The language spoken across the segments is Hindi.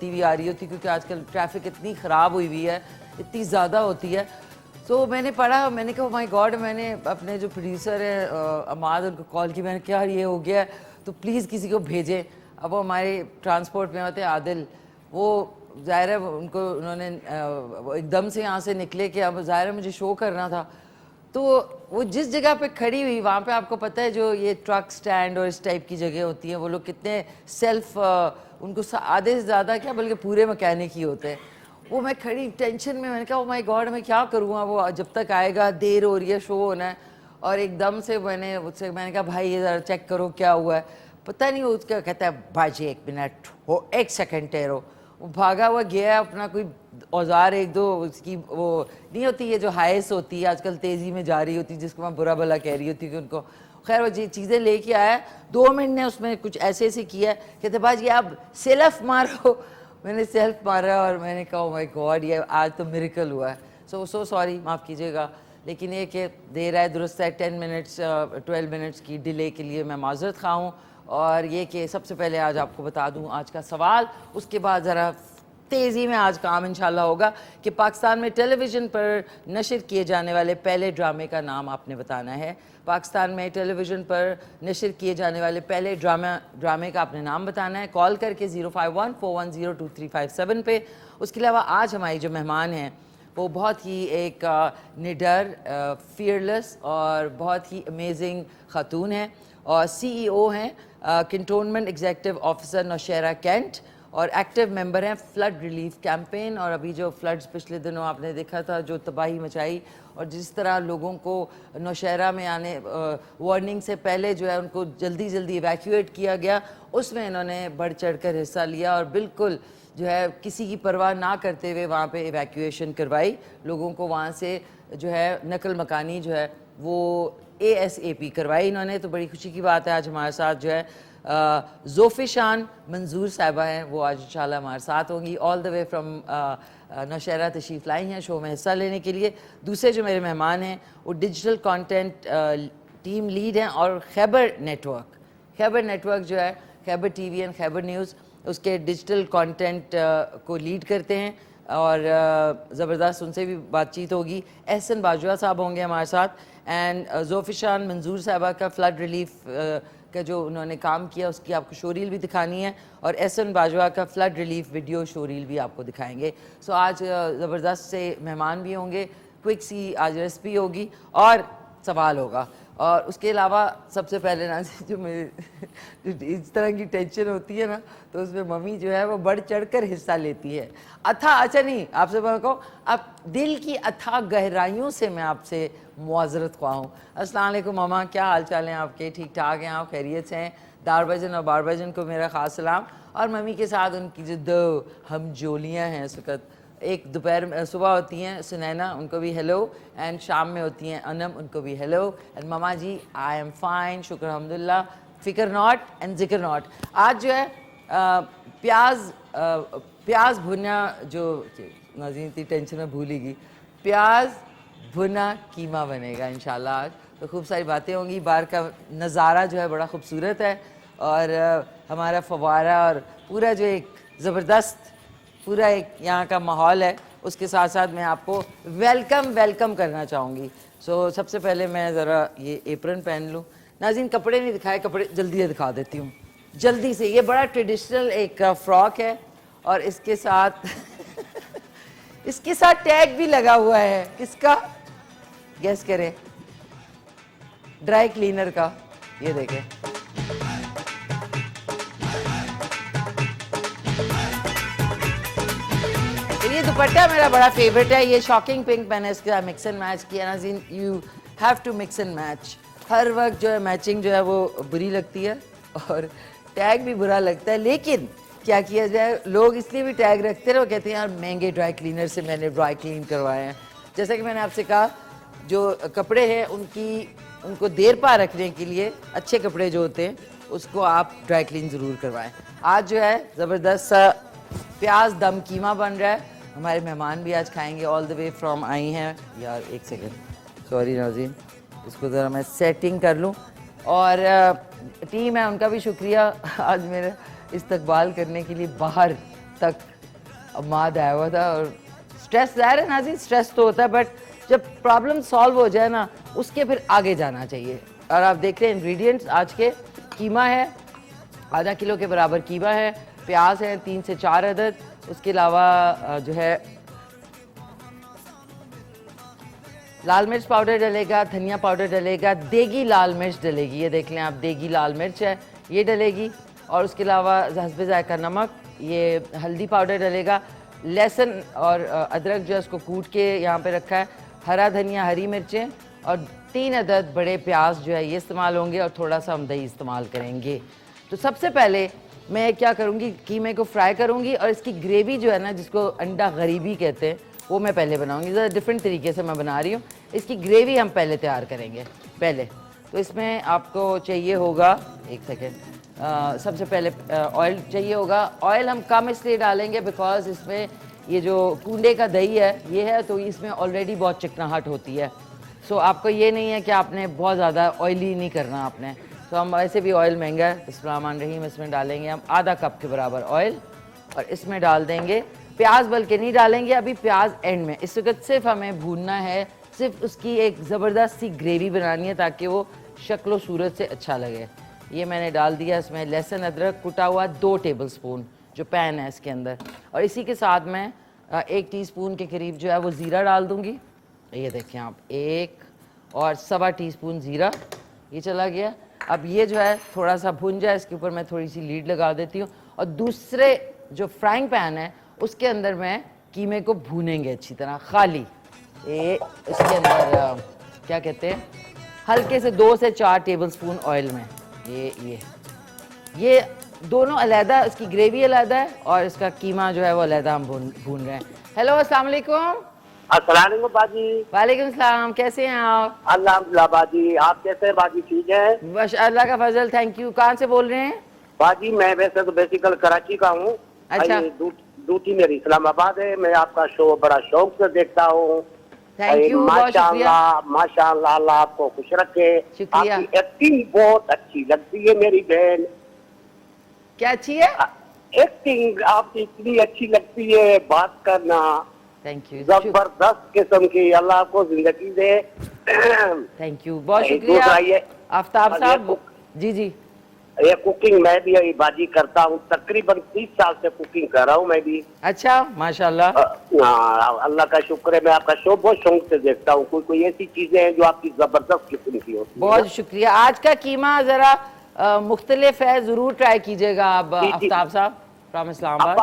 भी आ रही होती, क्योंकि आजकल ट्रैफिक इतनी ख़राब हुई हुई है, इतनी ज़्यादा होती है। तो मैंने पढ़ा, मैंने कहा माय गॉड, मैंने अपने जो प्रोड्यूसर है अमाद, उनको कॉल की, मैंने क्या ये हो गया है, तो प्लीज़ किसी को भेजें। अब वो हमारे ट्रांसपोर्ट में होते हैं आदिल, वो ज़ाहिर है उनको उन्होंने एकदम से यहाँ से निकले कि अब ज़ाहिर है मुझे शो करना था। तो वो जिस जगह पे खड़ी हुई, वहाँ पे आपको पता है जो ये ट्रक स्टैंड और इस टाइप की जगह होती हैं, वो लोग कितने सेल्फ उनको आधे से ज़्यादा क्या बल्कि पूरे मैकेनिक ही होते हैं। वो मैं खड़ी टेंशन में, मैंने कहा ओ माय गॉड मैं क्या करूँगा, वो जब तक आएगा, देर हो रही है, शो होना है। और एकदम से मैंने कहा भाई ये ज़रा चेक करो क्या हुआ है। पता नहीं वो उसका कहता है बाजी 1 मिनट हो, 1 सेकंड ठहरो। वो भागा हुआ गया अपना कोई औजार एक दो उसकी वो नहीं होती है जो हाइस होती है आजकल तेज़ी में जा रही होती है, जिसको मैं बुरा भला कह रही होती कि उनको, खैर वो चीज़ें लेके आया। 2 मिनट ने उसमें कुछ ऐसे ऐसे किया, कहते बाजी आप सेल्फ मारो। मैंने सेल्फ मारा और मैंने कहा ओ माय गॉड ये आज तो मिरेकल हुआ है। सो सॉरी, माफ़ कीजिएगा, लेकिन ये कि देर है दुरुस्त है, 10 मिनट्स 12 मिनट्स की डिले के लिए मैं माजरत खा हूँ। और ये कि सबसे पहले आज आपको बता दूं आज का सवाल, उसके बाद ज़रा तेज़ी में आज काम इंशाल्लाह होगा कि पाकिस्तान में टेलीविज़न पर नशर किए जाने वाले पहले ड्रामे का नाम आपने बताना है। पाकिस्तान में टेलीविज़न पर नशर किए जाने वाले पहले ड्रामे का आपने नाम बताना है, कॉल करके 051-410-2357 पे। उसके अलावा आज हमारी जो मेहमान हैं वो बहुत ही एक निडर, फियरलेस और बहुत ही अमेजिंग खातून हैं और CEO हैं cantonment executive officer Nowshera cantt, और एक्टिव मेंबर हैं फ्लड रिलीफ कैंपेन। और अभी जो फ्लड्स पिछले दिनों आपने देखा था, जो तबाही मचाई और जिस तरह लोगों को नौशेरा में आने वार्निंग से पहले जो है उनको जल्दी जल्दी इवैक्यूएट किया गया, उसमें इन्होंने बढ़ चढ़ कर हिस्सा लिया और बिल्कुल जो है किसी की परवाह ना करते हुए वहाँ पे इवैक्यूएशन करवाई, लोगों को वहाँ से जो है नकल मकानी जो है वो ASAP करवाई इन्होंने। तो बड़ी खुशी की बात है आज हमारे साथ जो है ज़ोफ़िशान मंजूर साहिबा हैं, वो आज इंशाल्लाह हमारे साथ होंगी, all the way from Nowshera तशरीफ़ लाई हैं शो में हिस्सा लेने के लिए। दूसरे जो मेरे मेहमान हैं वो डिजिटल कंटेंट टीम लीड हैं और खैबर नेटवर्क जो है Khyber TV and Khyber news, उसके डिजिटल कंटेंट को लीड करते हैं और ज़बरदस्त उनसे भी बातचीत होगी। एहसन बाजवा साहब होंगे हमारे साथ एंड ज़ोफ़िशान मंजूर साहिबा का फ्लड रिलीफ का जो उन्होंने काम किया उसकी आपको शोरील भी दिखानी है और एहसन बाजवा का फ्लड रिलीफ वीडियो शोरील भी आपको दिखाएंगे। सो आज ज़बरदस्त से मेहमान भी होंगे, क्विक सी आज रेसिपी होगी और सवाल होगा। और उसके अलावा सबसे पहले ना जो मेरे इस तरह की टेंशन होती है ना, तो उसमें मम्मी जो है वो बढ़ चढ़ कर हिस्सा लेती है। अच्छा नहीं, आपसे मैं कहूँ आप दिल की अथाह गहराइयों से मैं आपसे मुआज़रत ख्वाह हूँ। अस्सलाम वालेकुम मामा, क्या हाल चाल हैं आपके? ठीक ठाक हैं आप? खैरियत से हैं? दारबजन और बारबजन को मेरा ख़ास सलाम। और मम्मी के साथ उनकी जो 2 हम जोलियाँ हैं इस वक्त, एक दोपहर सुबह होती हैं सुनैना, उनको भी हेलो, एंड शाम में होती हैं अनम, उनको भी हेलो। एंड मामा जी आई एम फाइन, शुक्र अल्हम्दुलिल्लाह, फ़िक्र नॉट एंड ज़िक्र नॉट। आज जो है प्याज भुना, जो नाज़रीन इतनी टेंशन में भूलेगी, प्याज भुना कीमा बनेगा इंशाल्लाह आज। तो खूब सारी बातें होंगी, बाहर का नज़ारा जो है बड़ा खूबसूरत है और हमारा फवारा और पूरा जो एक ज़बरदस्त पूरा एक यहाँ का माहौल है, उसके साथ साथ मैं आपको वेलकम करना चाहूँगी। सो सबसे पहले मैं ज़रा ये एप्रन पहन लूँ। नाज़रीन कपड़े नहीं दिखाए, कपड़े जल्दी से दिखा देती हूँ जल्दी से। ये बड़ा ट्रेडिशनल एक फ्रॉक है और इसके साथ इसके साथ टैग भी लगा हुआ है। किसका गैस करें? ड्राई क्लीनर का। ये देखें, ये दुपट्टा मेरा बड़ा फेवरेट है, ये शॉकिंग पिंक मैंने इसका मिक्स एंड मैच किया। Nazreen you have to mix and match, हर वक्त जो है मैचिंग जो है वो बुरी लगती है और टैग भी बुरा लगता है, लेकिन क्या किया जाए, लोग इसलिए भी टैग रखते हैं, वो कहते हैं यार महंगे ड्राई क्लीनर से मैंने ड्राई क्लीन करवाए हैं। जैसा कि मैंने आपसे कहा, जो कपड़े हैं उनको देर पा रखने के लिए अच्छे कपड़े जो होते हैं उसको आप ड्राई क्लीन ज़रूर करवाएं। आज जो है ज़बरदस्त सा प्याज दम कीमा बन रहा है, हमारे मेहमान भी आज खाएंगे, all the way from I हैं। यार एक सेकेंड, सॉरी नाज़रीन, इसको ज़रा मैं सेटिंग कर लूँ। और टीम है उनका भी शुक्रिया आज मेरे इस्तकबाल करने के लिए बाहर तक माद आया हुआ था। और स्ट्रेस ज़ाहिर है नाज़रीन, स्ट्रेस तो होता है, बट जब प्रॉब्लम सॉल्व हो जाए ना उसके फिर आगे जाना चाहिए। और आप देख रहे हैं इंग्रेडिएंट्स आज के, कीमा है आधा किलो के बराबर, कीमा है, प्याज है 3 से 4 अदद, उसके अलावा जो है लाल मिर्च पाउडर डलेगा, धनिया पाउडर डलेगा, देगी लाल मिर्च डलेगी, ये देख लें आप, देगी लाल मिर्च है ये डलेगी। और उसके अलावा हस्बे ज़ायका नमक, ये हल्दी पाउडर डलेगा, लहसुन और अदरक जो है उसको कूट के यहाँ पे रखा है, हरा धनिया, हरी मिर्चें और 3 अदद बड़े प्याज जो है ये इस्तेमाल होंगे, और थोड़ा सा हम दही इस्तेमाल करेंगे। तो सबसे पहले मैं क्या करूँगी, कीमे को फ्राई करूँगी, और इसकी ग्रेवी जो है ना, जिसको अंडा गरीबी कहते हैं, वो मैं पहले बनाऊँगी। ज़रा डिफरेंट तरीके से मैं बना रही हूँ। इसकी ग्रेवी हम पहले तैयार करेंगे पहले। तो इसमें आपको चाहिए होगा, एक सेकेंड, सबसे पहले ऑयल चाहिए होगा। ऑयल हम कम इसलिए डालेंगे बिकॉज इसमें ये जो कूंडे का दही है ये है, तो इसमें ऑलरेडी बहुत चिकनाहट होती है। सो आपको ये नहीं है कि आपने बहुत ज़्यादा ऑयली नहीं करना आपने। तो हम वैसे भी ऑयल महंगा है, बिस्मिल्लाहिर्रहमानिर्रहीम, इसमें डालेंगे हम आधा कप के बराबर ऑयल, और इसमें डाल देंगे प्याज, बल्कि नहीं डालेंगे अभी, प्याज एंड में। इस वक्त सिर्फ हमें भूनना है, सिर्फ उसकी एक ज़बरदस्त सी ग्रेवी बनानी है ताकि वो शक्ल व सूरत से अच्छा लगे। ये मैंने डाल दिया इसमें लहसुन अदरक कुटा हुआ 2 टेबलस्पून जो पैन है इसके अंदर, और इसी के साथ मैं 1 टीस्पून के करीब जो है वो ज़ीरा डाल दूँगी। ये देखें आप, 1 और 1.25 टीस्पून ज़ीरा ये चला गया। अब ये जो है थोड़ा सा भुन जाए, इसके ऊपर मैं थोड़ी सी लीड लगा देती हूँ, और दूसरे जो फ्राइंग पैन है उसके अंदर मैं कीमे को भूनेंगे अच्छी तरह, खाली ये इसके अंदर क्या कहते हैं, हल्के से 2 से 4 टेबलस्पून ऑयल में। ये दोनों अलहदा, इसकी ग्रेवी अलहदा है और इसका कीमा जो है वो अलहदा हम भून रहे हैं। हेलो, अस्सलाम वालेकुम। अस्सलाम वालेकुम बाजी। वालेकुम सलाम, कैसे हैं आप? अल्हम्दुलिल्लाह बाजी, आप कैसे हैं बाजी? ठीक है बस अल्लाह का फजल, थैंक यू। कहाँ से बोल रहे हैं बाजी? मैं वैसे तो बेसिकल कराची का हूँ। अच्छा। ड्यूटी मेरी इस्लामाबाद है। मैं आपका शो बड़ा शौक से देखता हूँ। थैंक यू, बहुत शुक्रिया। माशाअल्लाह, अल्लाह आपको खुश रखे। शुक्रिया। आपकी एक्टिंग बहुत अच्छी लगती है मेरी बहन। क्या अच्छी है? एक्टिंग आपकी इतनी अच्छी लगती है, बात करना थैंक यू, जबरदस्त किस्म की। अल्लाह आपको जिंदगी दे। थैंक यू, बहुत शुक्रिया। दूसरा ये आफ्ताब साहब, जी जी, ये कुकिंग मैं भी यही बाजी करता हूँ, तकरीबन 30 साल से कुकिंग कर रहा हूँ मैं भी। अच्छा, माशाल्लाह। अल्लाह का शुक्र है, मैं आपका शो बहुत शौक से देखता हूँ। कोई ऐसी चीजें हैं जो आपकी जबरदस्त किस्म की होती है। बहुत शुक्रिया। आज का कीमा जरा मुख्तलिफ है, जरूर ट्राई कीजिएगा आप आफ्ताब साहब फ्रॉम इस्लामाबाद।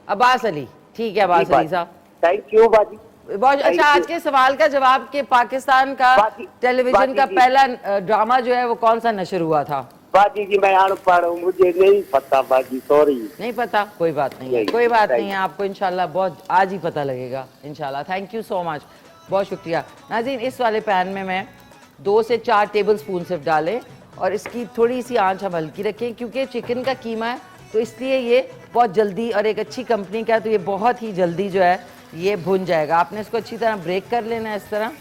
अब्बास अली, ठीक है अब्बास अली साहब, थैंक यू बाजी। बहुत अच्छा। आज के सवाल का जवाब के पाकिस्तान का टेलीविजन का पहला ड्रामा जो है वो कौन सा नशर हुआ था? बाजी जी मैं अनपढ़ हूँ, मुझे नहीं पता बाजी, सॉरी। नहीं पता, कोई बात नहीं है, कोई बात नहीं है, आपको इंशाल्लाह बहुत आज ही पता लगेगा इंशाल्लाह। थैंक यू सो मच, बहुत शुक्रिया। नाज़रीन, इस वाले पैन में मैं 2 से 4 टेबल स्पून सिर्फ डालें, और इसकी थोड़ी सी आंच हम हल्की रखें क्योंकि चिकन का कीमा है, तो इसलिए ये बहुत जल्दी, और एक अच्छी कंपनी का है तो ये बहुत ही जल्दी जो है ये भुन जाएगा। आपने इसको अच्छी तरह ब्रेक कर लेना है इस तरह।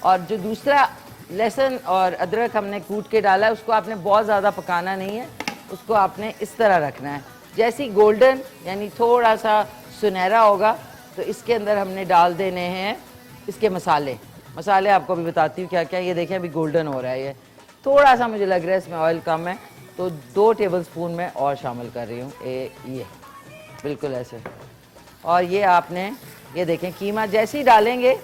और जो दूसरा लहसुन और अदरक हमने कूट के डाला है उसको आपने बहुत ज़्यादा पकाना नहीं है, उसको आपने इस तरह रखना है। जैसे ही गोल्डन यानी थोड़ा सा सुनहरा होगा तो इसके अंदर हमने डाल देने हैं इसके मसाले। मसाले आपको भी बताती हूँ क्या क्या। ये देखें अभी गोल्डन हो रहा है, ये थोड़ा सा मुझे लग रहा है इसमें ऑयल कम है, तो 2 टेबलस्पून में और शामिल कर रही हूँ। ये बिल्कुल ऐसे। और ये आपने ये देखें कीमा जैसे ही डालेंगे,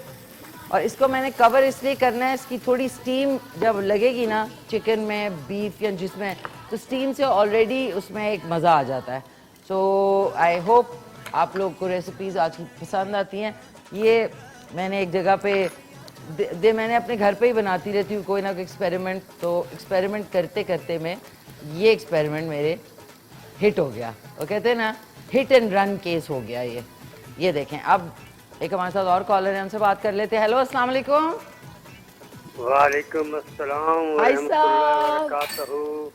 और इसको मैंने कवर इसलिए करना है, इसकी थोड़ी स्टीम जब लगेगी ना चिकन में, बीफ या जिसमें, तो स्टीम से ऑलरेडी उसमें एक मज़ा आ जाता है। सो आई होप आप लोग को रेसिपीज़ आज की पसंद आती हैं। ये मैंने एक जगह पे मैंने अपने घर पे ही बनाती रहती हूँ कोई ना कोई एक्सपेरिमेंट, तो एक्सपेरिमेंट करते करते में ये एक्सपेरिमेंट मेरे हिट हो गया। वो कहते हैं ना हिट एंड रन केस हो गया ये देखें। अब एक हमारे साथ और कॉलर है, हमसे बात कर लेते हैं। हेलो, अस्सलाम वालेकुम। वालेकुम अस्सलाम हाय साहब,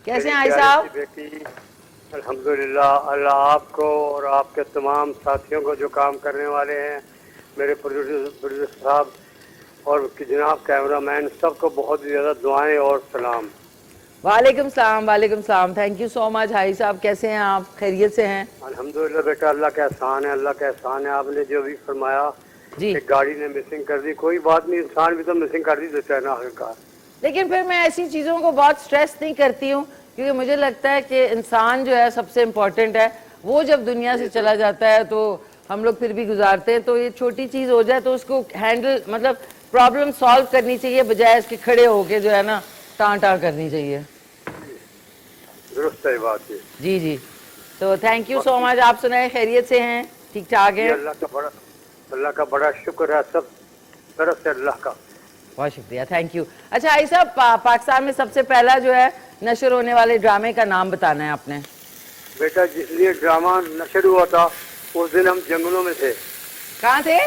कैसे हैं हाय साहब? बेटी अल्हम्दुलिल्लाह, अल्लाह आपको और आपके तमाम साथियों को जो काम करने वाले हैं, मेरे प्रोड्यूसर साहब और जनाब कैमरामैन, सबको बहुत ज़्यादा दुआएं और सलाम। वालेकुम सलाम। Thank you so much. High साहब कैसे हैं आप, खैरियत से हैं? अल्हम्दुलिल्लाह बेटा, अल्लाह का एहसान है, अल्लाह का एहसान है। आपने जो भी फरमाया जी। कि गाड़ी ने मिसिंग कर दी, कोई बात नहीं, इंसान भी तो मिसिंग कर ही देता है ना आखिरकार। लेकिन फिर मैं ऐसी चीज़ों को बहुत स्ट्रेस नहीं करती हूँ, क्योंकि मुझे लगता है कि इंसान जो है सबसे इम्पोर्टेंट है। वो जब दुनिया से चला जाता है तो हम लोग फिर भी गुजारते हैं, तो ये छोटी चीज़ हो जाए तो उसको हैंडल, मतलब प्रॉब्लम सॉल्व करनी चाहिए, बजाय इसके खड़े होके जो है ना टाँ करनी चाहिए। दुरुस्त है बात है जी जी। तो थैंक यू सो मच। आप सुनाए, खैरियत से हैं, ठीक ठाक जी। हैं? अल्लाह का बड़ा शुक्र है, सब तरफ से अल्लाह का। बहुत शुक्रिया, थैंक यू। अच्छा आई साहब, पाकिस्तान में सबसे पहला जो है नशर होने वाले ड्रामे का नाम बताना है आपने। बेटा जिसलिए ड्रामा नशर हुआ था उस दिन हम जंगलों में थे। कहाँ थे?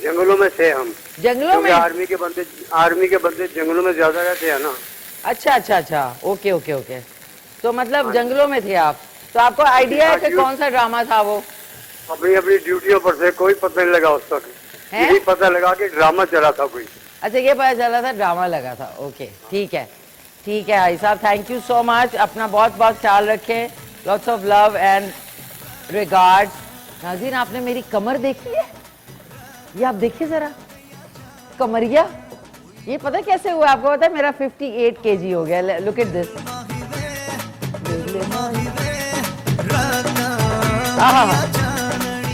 जंगलों में थे हम। जंगलों में? आर्मी के बंदे जंगलों में ज्यादा रहते हैं ना। अच्छा, ओके ओके ओके। तो मतलब जंगलों में थे आप, तो आपको आइडिया है कि कौन सा ड्रामा था वो? अपनी अपनी ड्यूटियों पर थे, कोई पता नहीं लगा उस वक्त। यही पता लगा कि ड्रामा चला था कोई। अच्छा, ये पता चला था ड्रामा लगा था। ओके, ठीक है आई साहब, थैंक यू सो मच। अपना बहुत बहुत ख्याल रखें। Lots of love and regards. नाज़रीन, आपने मेरी कमर देखी है? ये आप देखिए जरा, कमरिया। ये पता कैसे हुआ आपको? पता है, मेरा 58 kg हो गया। Look at this.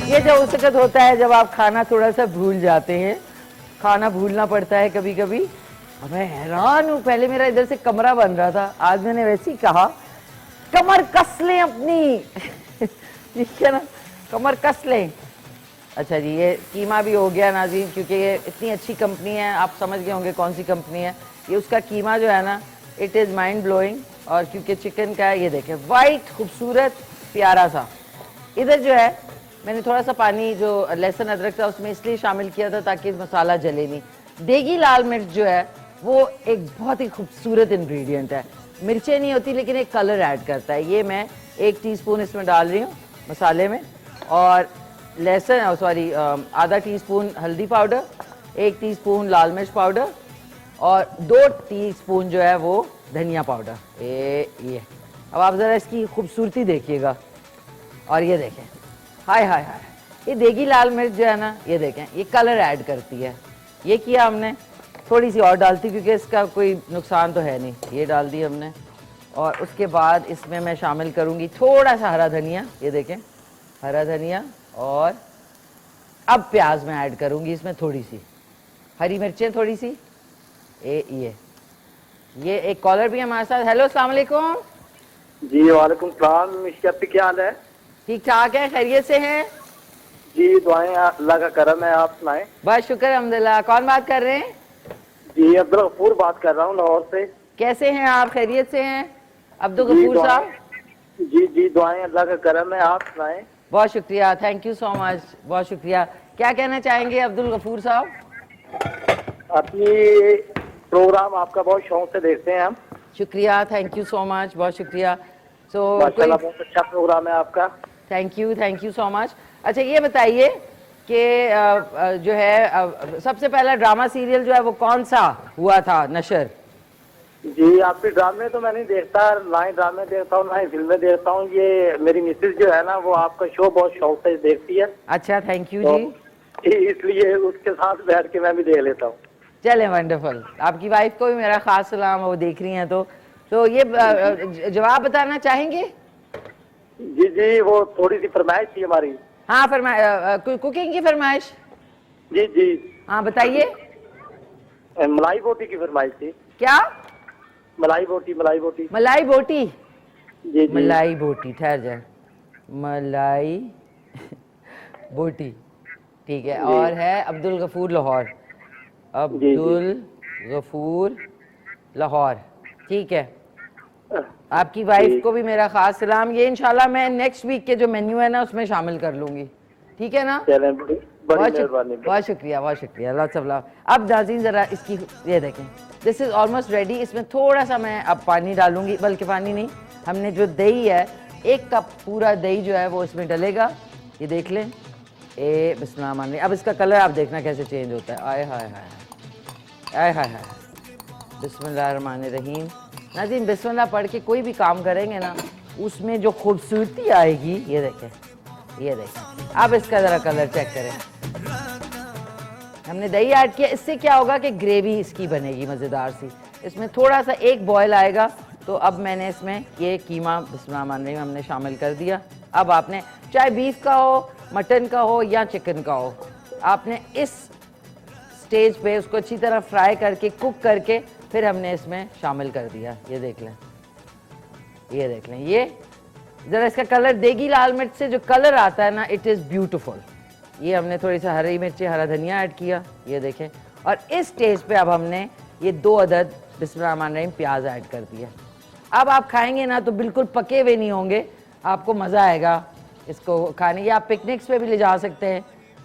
ये जो उस वक्त होता है जब आप खाना थोड़ा सा भूल जाते हैं, खाना भूलना पड़ता है कभी कभी। मैं हैरान हूँ, पहले मेरा इधर से कमरा बन रहा था, आज मैंने वैसे ही कहा कमर कस लें अपनी। ठीक है ना, कमर कस लें। अच्छा जी, ये कीमा भी हो गया नाज़रीन, क्योंकि ये इतनी अच्छी कंपनी है, आप समझ गए होंगे कौन सी कंपनी है। ये उसका कीमा जो है ना, इट इज़ माइंड ब्लोइंग। और क्योंकि चिकन का है, ये देखें वाइट खूबसूरत प्यारा सा। इधर जो है मैंने थोड़ा सा पानी जो लहसुन अदरक था उसमें इसलिए शामिल किया था ताकि मसाला जले नहीं। देगी लाल मिर्च जो है वो एक बहुत ही खूबसूरत इंग्रेडिएंट है। मिर्चें नहीं होती लेकिन एक कलर ऐड करता है। ये मैं 1 टीस्पून इसमें डाल रही हूँ मसाले में, और लहसुन सॉरी आधा टीस्पून हल्दी पाउडर, 1 टीस्पून लाल मिर्च पाउडर, और 2 टीस्पून जो है वो धनिया पाउडर। ये अब आप ज़रा इसकी खूबसूरती देखिएगा। और ये देखें, हाय हाय हाय, ये देगी लाल मिर्च जो है ना, ये देखें ये कलर ऐड करती है। ये किया हमने, थोड़ी सी और डालती क्योंकि इसका कोई नुकसान तो है नहीं। ये डाल दी हमने, और उसके बाद इसमें मैं शामिल करूँगी थोड़ा सा हरा धनिया। ये देखें हरा धनिया, और अब प्याज मैं ऐड करूँगी इसमें, थोड़ी सी हरी मिर्चें, थोड़ी सी ये एक कॉलर भी हमारे साथ। हेलो, अस्सलाम वालेकुम। जी वालेकुम सलाम। मिस्टर क्या हाल है? ठीक ठाक है, खैरियत से हैं? जी दुआएं, अल्लाह का करम है, आप सुनाएं। बस शुक्र अल्हम्दुलिल्लाह। कौन बात कर रहे हैं? जी अब्दुल गफूर बात कर रहा हूँ लाहौर से। कैसे हैं आप, खैरियत से हैं अब्दुल गफूर साहब? जी दुआएं, अल्लाह का करम है, आप सुनाएं। बहुत शुक्रिया, थैंक यू सो मच, बहुत शुक्रिया। क्या कहना चाहेंगे अब्दुल गफूर साहब? अपनी प्रोग्राम आपका बहुत शौक से देखते हैं हम। शुक्रिया, थैंक यू सो मच, बहुत शुक्रिया। माशाल्लाह बहुत अच्छा प्रोग्राम है आपका। Thank you so much. अच्छा ये बताइए कि जो है सबसे पहला ड्रामा सीरियल जो है वो कौन सा हुआ था नशर? जी आपके ड्रामे तो मैं नहीं देखता, ना ही ड्रामे देखता हूँ ना ही फिल्में देखता हूँ। ये मेरी मिसेज जो है ना वो आपका शो बहुत शौक से देखती है। अच्छा, थैंक यू तो जी। इसलिए उसके साथ बैठ के मैं भी देख लेता हूँ। चले, वंडरफुल। आपकी वाइफ को भी मेरा खास सलाम, वो देख रही हैं। तो ये जवाब बताना चाहेंगे? जी वो थोड़ी सी फरमाइश थी हमारी। हाँ, कुकिंग की फरमाइश। जी हाँ बताइए। मलाई बोटी की फरमाइश थी। क्या? मलाई बोटी। मलाई बोटी। जी मलाई बोटी, ठहर जाए, मलाई बोटी, ठीक है। और है अब्दुल गफूर लाहौर, अब्दुल गफूर लाहौर, ठीक है। आपकी वाइफ को भी मेरा खास सलाम। ये इंशाल्लाह मैं नेक्स्ट वीक के जो मेन्यू है ना उसमें शामिल कर लूंगी, ठीक है ना? बहुत शुक्रिया, लॉट्स ऑफ लव। अब नाज़रीन जरा इसकी ये देखें, दिस इज ऑलमोस्ट रेडी। इसमें थोड़ा सा मैं अब पानी डालूंगी, बल्कि पानी नहीं, हमने जो दही है 1 कप पूरा दही जो है वो इसमें डलेगा। ये देख लें, बिस्मिल्लाह मान रही। अब इसका कलर आप देखना कैसे चेंज होता है। आय हाय हाय, आय हाय हाय, बिस्मिल्लाह रहमान रहीम। नाज़रीन बिस्मिल्लाह पढ़ के कोई भी काम करेंगे ना, उसमें जो खूबसूरती आएगी, ये देखें, ये देखें। अब इसका ज़रा कलर चेक करें। हमने दही ऐड किया, इससे क्या होगा कि ग्रेवी इसकी बनेगी मज़ेदार सी। इसमें थोड़ा सा एक बॉयल आएगा, तो अब मैंने इसमें ये कीमा बिस्मिल्लाह हमने शामिल कर दिया। अब आपने चाहे बीफ का हो, मटन का हो या चिकन का हो, आपने इस स्टेज पे उसको अच्छी तरह फ्राई करके, कुक करके, फिर हमने इसमें शामिल कर दिया। ये देख लें, ये देख लें, ये ज़रा इसका कलर देगी लाल मिर्च से जो कलर आता है ना, इट इज़ ब्यूटीफुल। ये हमने थोड़ी सी हरी मिर्ची, हरा धनिया ऐड किया, ये देखें। और इस स्टेज पे अब हमने ये 2 अदद बिस्मिल्लाह प्याज ऐड कर दिया। अब आप खाएंगे ना तो बिल्कुल पके हुए नहीं होंगे, आपको मज़ा आएगा इसको खाने। या आप पिकनिक्स पे भी ले जा सकते हैं,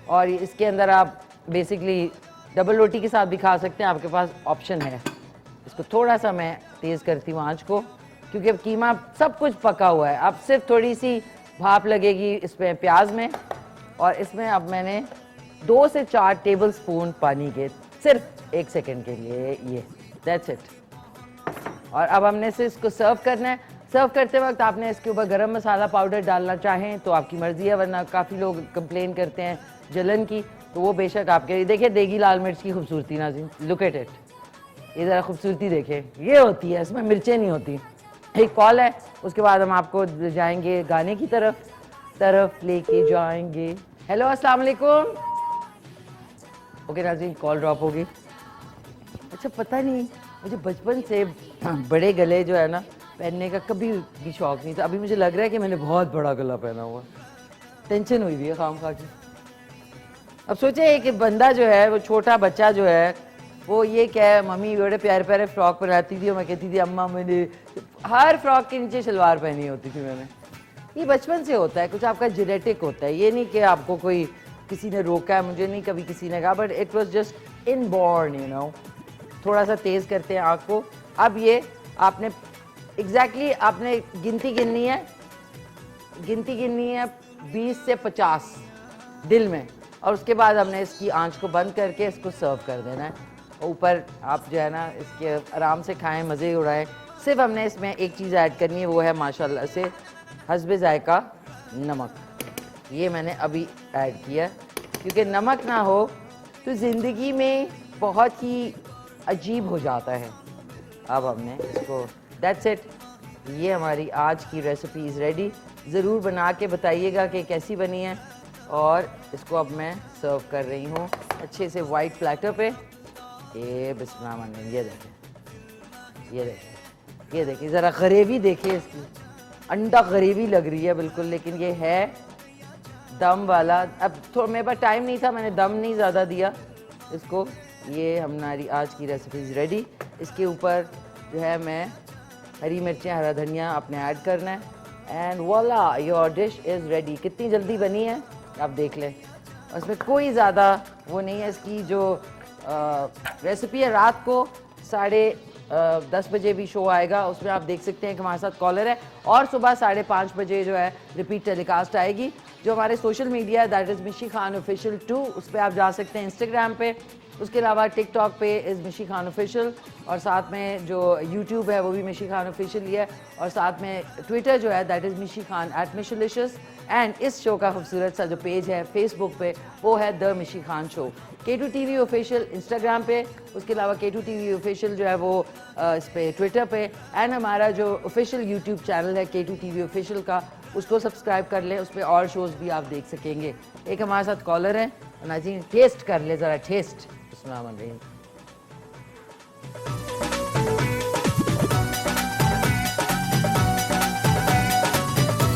और इसके अंदर आप बेसिकली डबल रोटी के साथ भी खा सकते हैं, आपके पास ऑप्शन है। इसको थोड़ा सा मैं तेज़ करती हूँ आँच को, क्योंकि अब कीमा सब कुछ पका हुआ है। अब सिर्फ थोड़ी सी भाप लगेगी इसमें प्याज में, और इसमें अब मैंने 2 से 4 टेबल स्पून पानी के, सिर्फ 1 सेकेंड के लिए, ये दैट्स इट। और अब हमने से इसको सर्व करना है। सर्व करते वक्त आपने इसके ऊपर गरम मसाला पाउडर डालना चाहें तो आपकी मर्ज़ी है, वरना काफ़ी लोग कंप्लेन करते हैं जलन की, तो वो बेशक आपके लिए। देखिए देगी लाल मिर्च की खूबसूरती नाज़रीन, लुक एट इट, ये ज़रा खूबसूरती देखें, ये होती है, इसमें मिर्चें नहीं होती। एक कॉल है, उसके बाद हम आपको जाएंगे गाने की तरफ लेके जाएंगे। हेलो अस्सलाम वालेकुम। ओके नाज़रीन, कॉल ड्रॉप होगी। अच्छा, पता नहीं मुझे बचपन से बड़े गले जो है ना पहनने का कभी भी शौक नहीं था। अभी मुझे लग रहा है कि मैंने बहुत बड़ा गला पहना हुआ, टेंशन हुई हुई है खाम खा के। अब सोचे एक बंदा जो है, वो छोटा बच्चा जो है, वो ये क्या है, मम्मी बड़े प्यारे प्यारे फ्रॉक पहनाती थी और मैं कहती थी अम्मा मैंने हर फ्रॉक के नीचे शलवार पहनी होती थी मैंने। ये बचपन से होता है, कुछ आपका जेनेटिक होता है, ये नहीं कि आपको कोई किसी ने रोका है, मुझे नहीं कभी किसी ने कहा, but it was just inborn, you know. थोड़ा सा तेज़ करते हैं आँख को। अब ये आपने एग्जैक्टली आपने गिनती गिननी है 20 से 50 दिल में, और उसके बाद हमने इसकी आंच को बंद करके इसको सर्व कर देना है। ऊपर आप जो है ना इसके आराम से खाएं, मज़े उड़ाएं। सिर्फ हमने इसमें एक चीज़ ऐड करनी है, वो है माशाल्लाह से हस्बे जायका नमक। ये मैंने अभी ऐड किया, क्योंकि नमक ना हो तो ज़िंदगी में बहुत ही अजीब हो जाता है। अब हमने इसको, दैट्स इट, ये हमारी आज की रेसिपी इज़ रेडी। ज़रूर बना के बताइएगा कि कैसी बनी है। और इसको अब मैं सर्व कर रही हूँ अच्छे से वाइट प्लेटर पे। ये बिस्मिल्लाह, ये देखें, ये देखें, ये देखिए, ज़रा ग्रेवी देखिए इसकी, अंडा ग्रेवी लग रही है बिल्कुल, लेकिन ये है दम वाला। अब थोड़ा मेरे पास टाइम नहीं था, मैंने दम नहीं ज़्यादा दिया इसको। ये हमारी आज की रेसिपीज़ रेडी। इसके ऊपर जो है मैं हरी मिर्चें, हरा धनिया आपने ऐड करना है, and voila your dish is ready. कितनी जल्दी बनी है आप देख लें। उसमें कोई ज़्यादा वो नहीं है। इसकी जो रेसिपी है, रात को 10:30 बजे भी शो आएगा, उसमें आप देख सकते हैं कि हमारे साथ कॉलर है, और सुबह 5:30 बजे जो है रिपीट टेलीकास्ट आएगी। जो हमारे सोशल मीडिया है दैट इज़ मिशी खान ऑफिशियल 2, उस पर आप जा सकते हैं, इंस्टाग्राम पे। उसके अलावा टिकटॉक पे इज़ मिशी खान ऑफिशियल, और साथ में जो यूट्यूब है वो भी मिशी खान ऑफिशियल ही है, और साथ में ट्विटर जो है दैट इज़ मिशी खान @मिशलिशियस। एंड इस शो का खूबसूरत सा जो पेज है फेसबुक पे, वो है द मिशी Khan show. K2 TV official Instagram पे, उसके अलावा K2 TV ऑफिशियल जो है वो इस पे ट्विटर पे, एंड हमारा जो ऑफिशियल यूट्यूब चैनल है K2 TV ऑफिशियल का, उसको सब्सक्राइब कर लें, उस पर और शोज़ भी आप देख सकेंगे। एक हमारे साथ कॉलर हैं, नाज़रीन टेस्ट कर ले ज़रा, टेस्ट। बिस्मिल्लाह।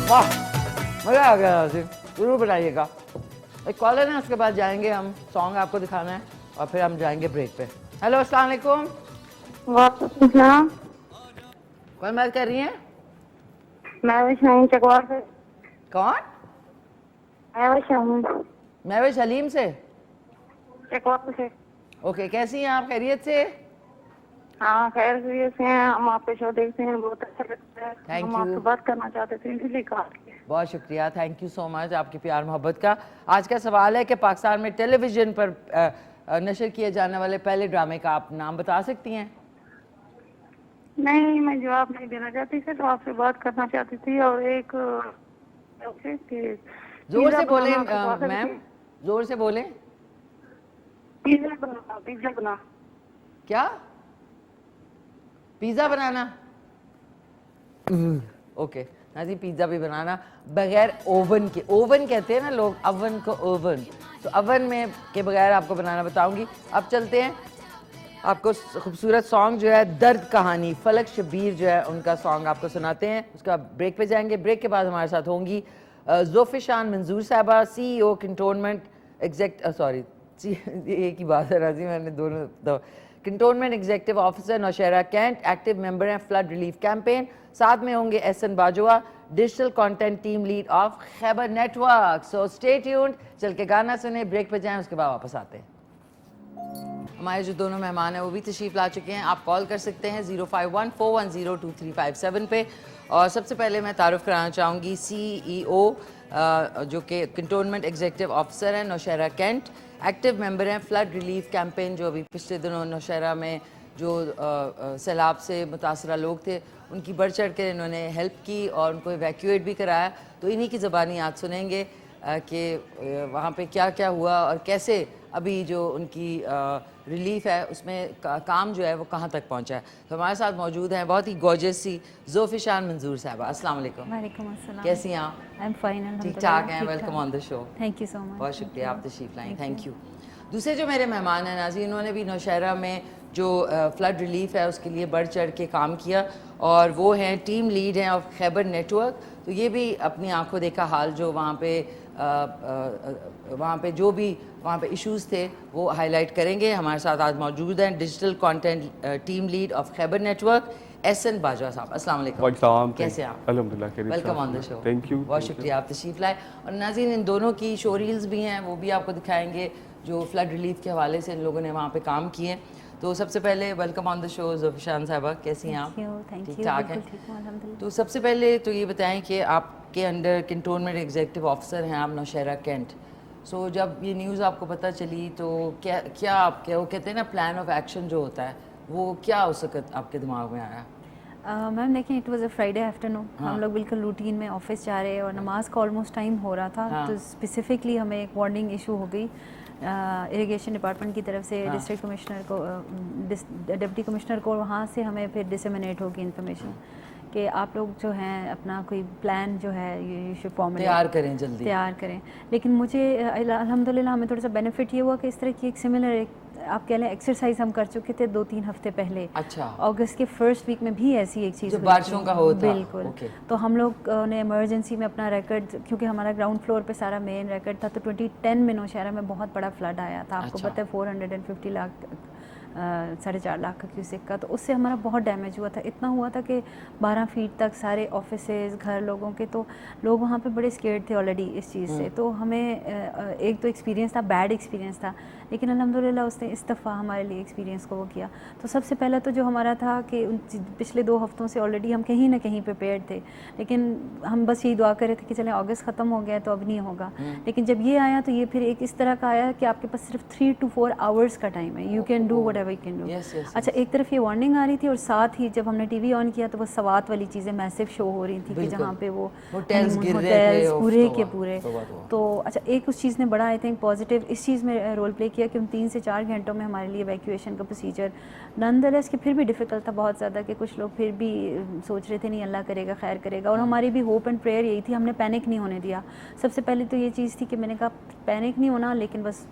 वाह, मज़ा आ गया नाज़रीन, ज़रूर बनाइएगा। एक कॉलर है, उसके बाद जाएंगे हम, सॉन्ग आपको दिखाना है, और फिर हम जाएंगे ब्रेक पे। हेलो अस्सलाम वालेकुम। वालेकुम सलाम। कौन बात कर रही हैं? मैं शाहीन चकवार से। कौन? मैं हलीम से चकवार से। ओके, कैसी हैं आप? खैरियत से? हाँ खैर से हैं। हम आपके शो देखते हैं, बहुत अच्छा लगता है। Thank हम you. आपसे बात करना चाहते थे, इसलिए कहा। बहुत शुक्रिया, थैंक यू सो मच आपके प्यार मोहब्बत का। आज का सवाल है कि पाकिस्तान में टेलीविज़न पर नशर किए जाने वाले पहले ड्रामे का आप नाम बता सकती हैं? नहीं, मैं जवाब नहीं देना चाहती, सिर्फ आपसे बात करना चाहती थी। और एक जोर से बोले मैम, जोर से बोले। पिज्जा बना क्या? पिज्जा बनाना? ओके नाजी, पिज्जा भी बनाना बगैर ओवन के। ओवन कहते हैं ना लोग, अवन को ओवन, तो अवन में के बगैर आपको बनाना बताऊंगी। अब चलते हैं, आपको खूबसूरत सॉन्ग जो है दर्द कहानी, फलक शबीर जो है उनका सॉन्ग आपको सुनाते हैं। उसका ब्रेक पे जाएंगे। ब्रेक के बाद हमारे साथ होंगी ज़ोफ़िशान मंजूर साहबा, CEO कंटोनमेंट एक ही बात है राजी, मैंने दोनों cantonment executive officer Nowshera cantt, active member हैं फ्लड रिलीफ कैंपेन। साथ में होंगे Ehsan Bajwa, digital content team lead of Khyber network. So stay tuned, चल के गाना सुने, ब्रेक पे जाएं, उसके बाद वापस आते हैं। हमारे जो दोनों मेहमान हैं वो भी तशरीफ़ ला चुके हैं। आप कॉल कर सकते हैं 051-410-2357 पे। और सबसे पहले मैं तारुफ कराना चाहूँगी CEO जो कि कंटोनमेंट एग्जीक्यूटिव ऑफिसर हैं नौशहरा कैंट, एक्टिव मेंबर हैं फ्लड रिलीफ कैंपेन, जो अभी पिछले दिनों नौशहरा में जो सैलाब से मुतासरा लोग थे उनकी बढ़ चढ़ कर इन्होंने हेल्प की और उनको इवैक्यूएट भी कराया। तो इन्हीं की ज़बानी आज सुनेंगे कि वहाँ पे क्या क्या हुआ और कैसे अभी जो उनकी रिलीफ है उसमें काम जो है वो कहाँ तक पहुँचा है। तो हमारे साथ मौजूद हैं बहुत ही गॉर्जियस सी ज़ोफ़िशान मंजूर साहबा। अस्सलाम वालेकुम। वालेकुम अस्सलाम। कैसी हैं आप? आई एम फाइन, ठीक ठाक हैं। Welcome on the show. Thank you so much. बहुत शुक्रिया आप तशरीफ़ लाई। Thank you. दूसरे जो मेरे मेहमान हैं नाज़ी, इन्होंने भी नौशहरा में जो फ्लड रिलीफ है उसके लिए बढ़ चढ़ के काम किया और वो हैं टीम लीड हैं ऑफ खैबर नेटवर्क। तो ये भी अपनी आंखों देखा हाल जो वहाँ पे जो भी वहाँ पे इश्यूज़ थे वो हाईलाइट करेंगे। हमारे साथ आज मौजूद हैं digital content team lead of Khyber network Ehsan Bajwa साहब। अस्सलाम वालेकुम। कैसे हैं आप? अल्हम्दुलिल्लाह। Welcome on the show. Thank you. बहुत शुक्रिया आप तशरीफ़ लाए। और नाज़रीन, इन दोनों की शो रील्स भी हैं, वो भी आपको दिखाएंगे जो फ्लड रिलीफ के हवाले से इन लोगों ने वहाँ पे काम किए। तो सबसे पहले वेलकम ऑन द शो ज़ोफ़िशान साहबा, कैसी हैं आप? ठीक ठाक हैं। तो सबसे पहले तो ये बताएं कि आपके अंडर कंटोनमेंट एग्जीक्यूटिव ऑफिसर हैं आप नौशहरा कैंट। सो जब ये न्यूज़ आपको पता चली तो क्या आपके वो कहते हैं ना प्लान ऑफ एक्शन जो होता है वो क्या उस वक्त आपके दिमाग में आया? मैम देखिए, it was a Friday afternoon. हम लोग बिल्कुल रूटीन में ऑफिस जा रहे और नमाज का ऑलमोस्ट टाइम हो रहा था। तो स्पेसिफिकली हमें एक वार्निंग इशू हो गई इरिगेशन डिपार्टमेंट की तरफ से डिस्ट्रिक्ट कमिश्नर को, डिप्टी कमिश्नर को। वहाँ से हमें फिर डिसमिनेट होगी इन्फॉर्मेशन कि आप लोग जो हैं अपना कोई प्लान जो है यू शुड फॉर्मुलेट, तैयार करें, जल्दी तैयार करें। लेकिन मुझे अल्हम्दुलिल्लाह हमें थोड़ा सा बेनिफिट ये हुआ कि इस तरह की एक सिमिलर आप कह लें एक्सरसाइज हम कर चुके थे 2-3 हफ्ते पहले। अच्छा। अगस्त के फर्स्ट वीक में भी ऐसी एक चीज़ जो बारिशों का हो था। बिल्कुल। तो हम लोग ने इमरजेंसी में अपना रिकॉर्ड, क्योंकि हमारा ग्राउंड फ्लोर पे सारा मेन रिकॉर्ड था, तो 2010 में नौशहरा में बहुत बड़ा फ्लड आया था। आपको पता है 450 लाख 4.5 लाख का क्यूसेक का, तो उससे हमारा बहुत डैमेज हुआ था। इतना हुआ था कि 12 फीट तक सारे ऑफिसेज, घर लोगों के, तो लोग वहाँ पे बड़े स्केर्ड थे ऑलरेडी इस चीज़ से। तो हमें एक तो एक्सपीरियंस था, बैड एक्सपीरियंस था, लेकिन अल्हम्दुलिल्लाह उसने इस दफ़ा हमारे लिए एक्सपीरियंस को वो किया। तो सबसे पहला तो जो हमारा था कि पिछले 2 हफ्तों से ऑलरेडी हम कहीं ना कहीं प्रिपेयर्ड थे, लेकिन हम बस यही दुआ कर रहे थे कि चलें अगस्त ख़त्म हो गया तो अब नहीं होगा। लेकिन जब ये आया तो ये फिर एक इस तरह का आया कि आपके पास सिर्फ 3 to 4 आवर्स का टाइम है, you can do whatever you can do. अच्छा, एक तरफ ये वार्निंग आ रही थी और साथ ही जब हमने टीवी ऑन किया तो वो सवात वाली चीज़ें मैसिव शो हो रही थी कि जहाँ पे वो होटल्स पूरे के पूरे। तो अच्छा, एक उस चीज़ ने बड़ा आई थिंक पॉजिटिव इस चीज़ में रोल प्ले किया कि उन 3 से 4 घंटों में हमारे लिए इवैक्यूएशन का प्रोसीजर नॉनदलेस कि फिर भी डिफ़िकल्ट था बहुत ज़्यादा, कि कुछ लोग फिर भी सोच रहे थे नहीं अल्लाह करेगा खैर करेगा। और हमारी भी होप एंड प्रेयर यही थी, हमने पैनिक नहीं होने दिया। सबसे पहले तो ये चीज़ थी कि मैंने कहा पैनिक नहीं होना, लेकिन बस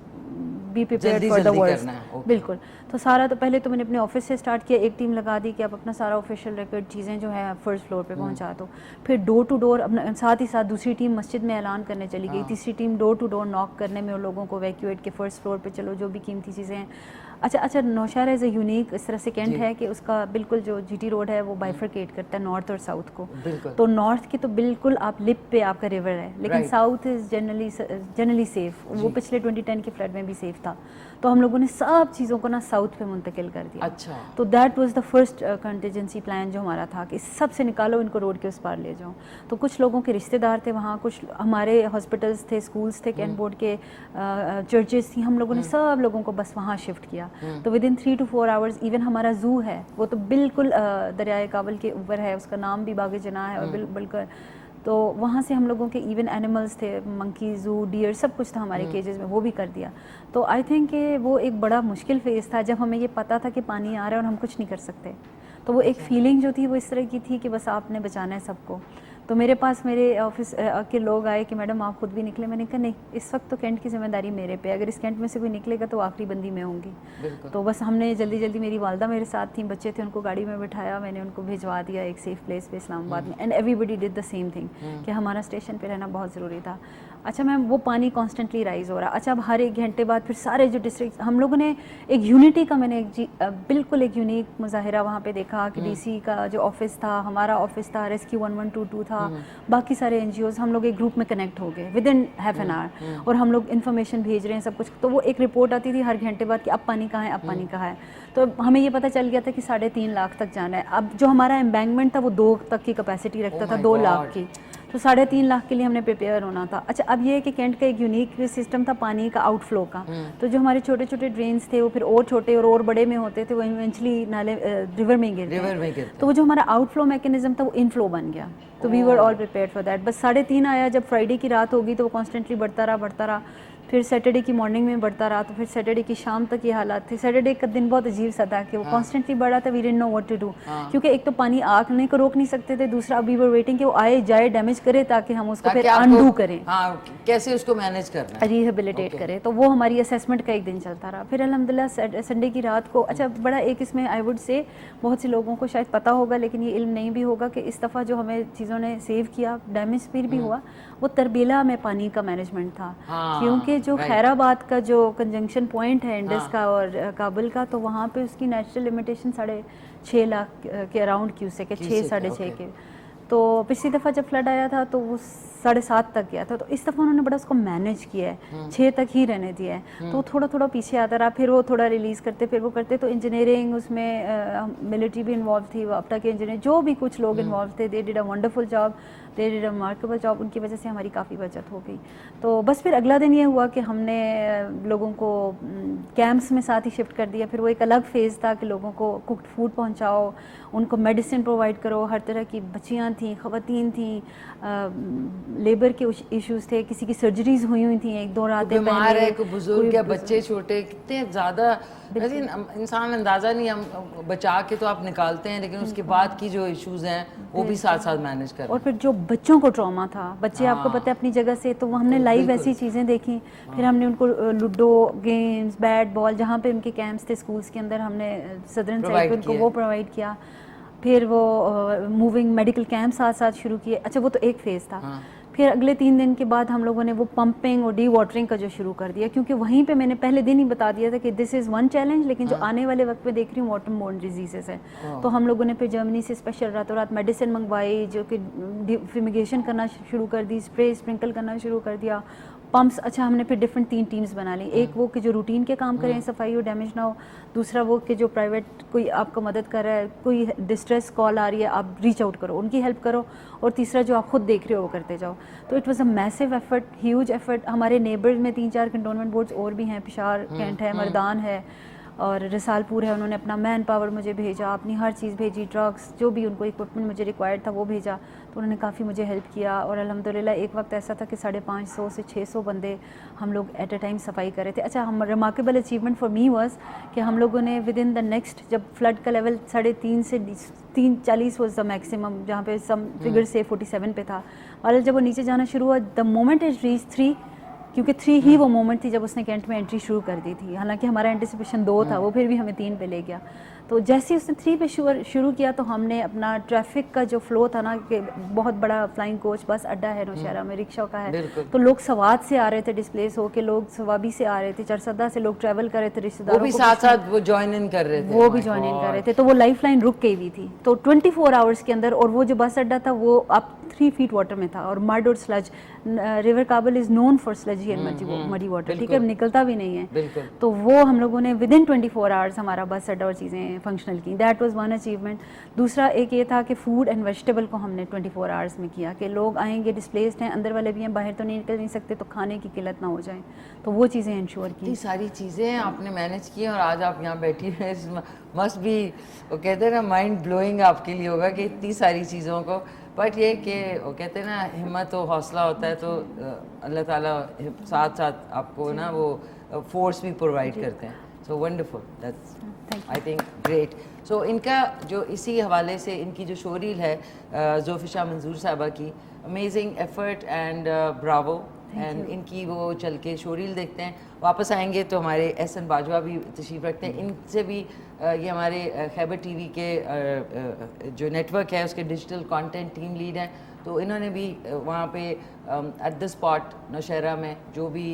be prepared for the worst. बिल्कुल। तो सारा तो पहले तो मैंने अपने ऑफिस से स्टार्ट किया, एक टीम लगा दी कि आप अपना सारा ऑफिशियल रिकॉर्ड चीज़ें जो है फर्स्ट फ्लोर पे पहुंचा दो। फिर डोर टू डोर अपना, साथ ही साथ दूसरी टीम मस्जिद में ऐलान करने चली गई, तीसरी team door to door knock करने में और लोगों को इवैक्यूएट के फर्स्ट फ्लोर पे चलो जो भी कीमती चीज़ें हैं। अच्छा, नौशहरा एज ए यूनिक इस तरह से कैंट है कि उसका बिल्कुल जो GT रोड है वो बाइफरकेट करता है नॉर्थ और साउथ को। तो नॉर्थ की तो बिल्कुल आप लिप पे आपका रिवर है, लेकिन साउथ इज़ जनरली सेफ। वो पिछले 2010 के फ्लड में भी सेफ था। तो हम लोगों ने सब चीज़ों को ना साउथ पे मुंतकिल कर दिया। अच्छा। तो that was the first contingency plan जो हमारा था कि सब से निकालो, इनको रोड के उस पार ले जाओ। तो कुछ लोगों के रिश्तेदार थे वहाँ, कुछ हमारे हॉस्पिटल्स थे, स्कूल्स थे, कैंट बोर्ड के चर्चेस थी, हम लोगों ने सब लोगों को बस वहाँ शिफ्ट किया। गया। तो with in 3 to 4 hours even हमारा जू है वो तो बिल्कुल दरियाए काबल के ऊपर है, उसका नाम भी बाग जना है और बिल्कुल तो वहाँ से हम लोगों के इवन एनिमल्स थे, मंकी, जू, डियर, सब कुछ था हमारे केजेस में, वो भी कर दिया। तो आई थिंक कि वो एक बड़ा मुश्किल फेज़ था जब हमें ये पता था कि पानी आ रहा है और हम कुछ नहीं कर सकते। तो वो एक फीलिंग जो थी वो इस तरह की थी कि बस आपने बचाना है सबको। तो मेरे पास मेरे ऑफिस के लोग आए कि मैडम आप खुद भी निकले। मैंने कहा नहीं, इस वक्त तो कैंट की जिम्मेदारी मेरे पे, अगर इस कैंट में से कोई निकलेगा तो आखिरी बंदी मैं होंगी। तो बस हमने जल्दी जल्दी, मेरी वालदा मेरे साथ थी, बच्चे थे, उनको गाड़ी में बिठाया, मैंने उनको भिजवा दिया एक सेफ प्लेस पे इस्लामाबाद में। And everybody did the same thing कि हमारा स्टेशन पे रहना बहुत ज़रूरी था। अच्छा मैम, वो पानी कॉन्स्टेंटली राइज़ हो रहा। अच्छा, अब हर 1 घंटे बाद फिर सारे जो डिस्ट्रिक्ट, हम लोगों ने एक यूनिटी का, मैंने बिल्कुल एक यूनिक मुजाहिरा वहाँ पे देखा कि डीसी का जो ऑफिस था, हमारा ऑफिस था, रेस्क्यू 1122 था, बाकी सारे एनजीओज, हम लोग एक ग्रुप में कनेक्ट हो गए with in half an hour और हम लोग इन्फॉर्मेशन भेज रहे हैं सब कुछ। तो वो एक रिपोर्ट आती थी हर घंटे बाद कि अब पानी कहाँ है, अब पानी कहाँ है। तो हमें ये पता चल गया था कि 3.5 लाख तक जाना है। अब जो हमारा एम्बैंकमेंट था वो 2 तक की कैपेसिटी रखता था, 2 लाख की, तो 3.5 लाख के लिए हमने प्रिपेयर होना था। अच्छा, अब ये है कि कैंट का एक यूनिक सिस्टम था पानी का आउटफ्लो का। तो जो हमारे छोटे छोटे ड्रेन्स थे वो फिर और छोटे और बड़े में होते थे, वो इवेंचुअली नाले रिवर में गिरते। तो वो जो हमारा आउटफ्लो मैकेनिज्म था वो इनफ्लो बन गया। तो we were all prepared for that. बस 3.5 आया, जब फ्राइडे की रात होगी तो वो कॉन्स्टेंटली बढ़ता रहा, फिर सैटरडे की मॉर्निंग में बढ़ता रहा, तो फिर सैटरडे की शाम तक ये हालात थे। सैटरडे का दिन बहुत अजीब सा था कि वो कॉन्स्टेंटली बढ़ा था, we didn't know what to do, क्योंकि एक तो पानी आने को रोक नहीं सकते थे, दूसरा वी वर वेटिंग कि वो आए जाए, डैमेज करे, ताकि हम उसको फिर अनडू करें, कैसे उसको मैनेज करना है, रिहेबिलिटेट करें। तो वो हमारी असेसमेंट का एक दिन चलता रहा। फिर अल्हम्दुलिल्लाह संडे की रात को, अच्छा बड़ा एक इसमें आई वुड से बहुत से लोगों को शायद पता होगा लेकिन ये इल्म नहीं भी होगा कि इस दफ़ा जो हमें चीज़ों ने सेव किया, डैमेज फिर भी हुआ, वो तरबेला में पानी का मैनेजमेंट था। क्योंकि जो खैराबाद का जो कंजंक्शन पॉइंट है इंडस का और काबुल का, तो वहाँ पे उसकी नेचुरल लिमिटेशन 6.5 लाख के अराउंड क्यूसेक है, 6-6.5 के। तो पिछली दफ़ा जब फ्लड आया था तो वो 7.5 तक गया था। तो इस दफ़ा उन्होंने बड़ा उसको मैनेज किया है, 6 तक ही रहने दिया है। तो थोड़ा थोड़ा पीछे आता रहा, फिर वो थोड़ा रिलीज़ करते, फिर वो करते। तो इंजीनियरिंग उसमें मिलिट्री भी इन्वॉल्व थी, वापटा के इंजीनियर जो भी कुछ लोग इन्वॉल्व थे, they did a wonderful job, they did a remarkable job. उनकी वजह से हमारी काफ़ी बचत हो गई। तो बस फिर अगला दिन ये हुआ कि हमने लोगों को कैंप्स में साथ ही शिफ्ट कर दिया। फिर वो एक अलग फेज़ था कि लोगों को कुक्ड फूड पहुँचाओ, उनको मेडिसिन प्रोवाइड करो, हर तरह की बच्चियाँ थी, ख़वातीन थी, लेबर के इश्यूज़ थे, किसी की सर्जरीज हुई थी 1-2 रातें पहले, कोई बुजुर्ग या बच्चे छोटे, कितने ज़्यादा इंसान अंदाज़ा नहीं, हम बचा के तो आप निकालते हैं लेकिन उसके बाद की जो इश्यूज़ हैं वो भी साथ साथ मैनेज कर। और फिर जो बच्चों को ट्रॉमा था, बच्चे आपको पता है अपनी जगह से, तो हमने लाइव ऐसी चीज़ें देखी। फिर हमने उनको लूडो गेम्स, बैट बॉल, जहाँ पे उनके कैंप्स थे स्कूल्स के अंदर, हमने सदरन साइड पे उनको वो प्रोवाइड किया। फिर वो मूविंग मेडिकल कैंप साथ साथ शुरू किए। अच्छा, वो तो एक फेज़ था। फिर अगले 3 दिन के बाद हम लोगों ने वो पंपिंग और डी वाटरिंग का जो शुरू कर दिया, क्योंकि वहीं पे मैंने पहले दिन ही बता दिया था कि दिस इज़ वन चैलेंज, लेकिन जो आने वाले वक्त पे देख रही हूँ वाटर बोर्न डिजीजेस है। तो हम लोगों ने फिर जर्मनी से स्पेशल रातों रात मेडिसिन मंगवाई, जो कि फिमिगेशन करना शुरू कर दी, स्प्रे स्प्रिंकल करना शुरू कर दिया, पम्प्स। अच्छा, हमने फिर डिफरेंट 3 टीम्स बना ली। एक वो कि जो रूटीन के काम करें, सफाई हो, डैमेज ना हो। दूसरा वो कि जो प्राइवेट कोई आपको मदद कर रहा है, कोई डिस्ट्रेस कॉल आ रही है, आप रीच आउट करो, उनकी हेल्प करो। और तीसरा जो आप खुद देख रहे हो वो करते जाओ। तो it was a massive effort, huge effort. हमारे नेबर्स में 3-4 कंटोनमेंट बोर्ड्स और भी हैं, पिशार कैंट है, मर्दान है और रसालपुर है। उन्होंने अपना मैन पावर मुझे भेजा, अपनी हर चीज़ भेजी, ड्रग्स, जो भी उनको इक्विपमेंट मुझे रिक्वायर्ड था वो भेजा। तो उन्होंने काफ़ी मुझे हेल्प किया। और अल्हम्दुलिल्लाह एक वक्त ऐसा था कि 550 से 600 बंदे हम लोग एट अ टाइम सफाई कर रहे थे। अच्छा, हम remarkable achievement for me was कि हम लोगों ने विद इन द नेक्स्ट, जब फ्लड का लेवल 3.5 से 340 वाज द मैक्सिमम, जहाँ पे सम फिगर से 47 पे था, और जब वो नीचे जाना शुरू हुआ, द मोमेंट इज रीच 3, क्योंकि 3 ही वो मोमेंट थी जब उसने कैंट में एंट्री शुरू कर दी थी। हालांकि हमारा एंटिसिपेशन 2 था, वो फिर भी हमें 3 पे ले गया। तो जैसे ही उसने 3 पे शुरू किया तो हमने अपना ट्रैफिक का जो फ्लो था ना, कि बहुत बड़ा फ्लाइंग कोच बस अड्डा है नौशहरा में, रिक्शा का है, तो लोग सवाद से आ रहे थे, डिस्प्लेस होके लोग सवाबी से आ रहे थे, चरसदा से लोग ट्रैवल कर रहे थे, रिश्तेदारों वो भी साथ साथ वो ज्वाइन इन कर रहे थे, वो भी ज्वाइन इन कर रहे थे। तो वो लाइफ लाइन रुक गई हुई थी। तो 24 आवर्स के अंदर, और वो जो बस अड्डा था वो अब 3 फीट वाटर में था, और मड और sludge, river Kabul is known for स्लजी and muddy water, ठीक है, निकलता भी नहीं है। तो वो हम लोगों ने विद इन 24 आवर्स हमारा बस अड्डा और चीज़ें हैं फंक्शनल की, दैट वाज वन अचीवमेंट। दूसरा एक ये था कि फूड एंड वेजिटेबल को हमने 24 आवर्स में किया कि लोग आएंगे डिस्प्लेस्ड हैं, अंदर वाले भी हैं, बाहर तो नहीं निकल नहीं सकते, तो खाने की किल्लत ना हो जाए, तो वो चीज़ें इंश्योर की। इतनी सारी चीज़ें आपने मैनेज की और आज आप यहाँ बैठी हैं, मस्ट भी, वो कहते हैं ना, माइंड ब्लोइंग आपके लिए होगा कि इतनी सारी चीज़ों को, बट ये कि वो कहते हैं ना हिम्मत और हौसला होता है, तो अल्लाह ताला साथ साथ आपको ना वो फोर्स भी प्रोवाइड करते हैं। So wonderful, that's I think great. So इनका जो इसी हवाले से इनकी जो शो रील है ज़ोफ़िशा मंजूर साहबा की, amazing effort and Bravo, and इनकी वो चल के शो रील देखते हैं। वापस आएंगे तो हमारे एहसन बाजवा भी तशरीफ़ रखते हैं, इनसे भी ये हमारे खैबर टीवी के जो नेटवर्क है उसके डिजिटल कंटेंट टीम लीड हैं, तो इन्होंने भी वहाँ पे एट द स्पॉट नौशहरा में जो भी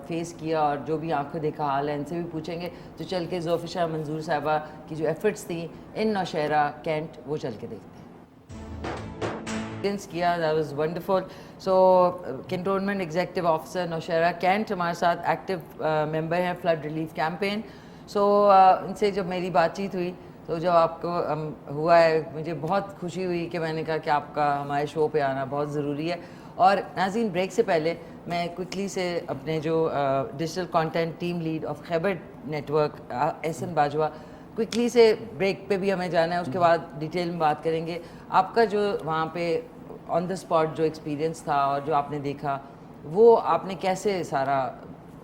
फेस किया और जो भी आंखों देखा हाल है, इनसे भी पूछेंगे। तो चल के ज़ोफ़िशा मंजूर साहबा की जो एफ़र्ट्स थी इन नौशहरा कैंट, वो चल के देखते हैं। किया, that was wonderful. So Cantonment Executive Officer Nowshera cantt हमारे साथ एक्टिव मेंबर हैं फ्लड रिलीफ कैंपेन। सो इनसे जब मेरी बातचीत हुई तो जब आपको हुआ है, मुझे बहुत खुशी हुई कि मैंने कहा कि आपका हमारे शो पे आना बहुत ज़रूरी है। और नाज़रीन, ब्रेक से पहले मैं क्विकली से अपने जो digital content team lead of Khyber network Ehsan Bajwa, quickly से ब्रेक पे भी हमें जाना है, उसके बाद डिटेल में बात करेंगे। आपका जो वहाँ पे ऑन द स्पॉट जो एक्सपीरियंस था और जो आपने देखा, वो आपने कैसे सारा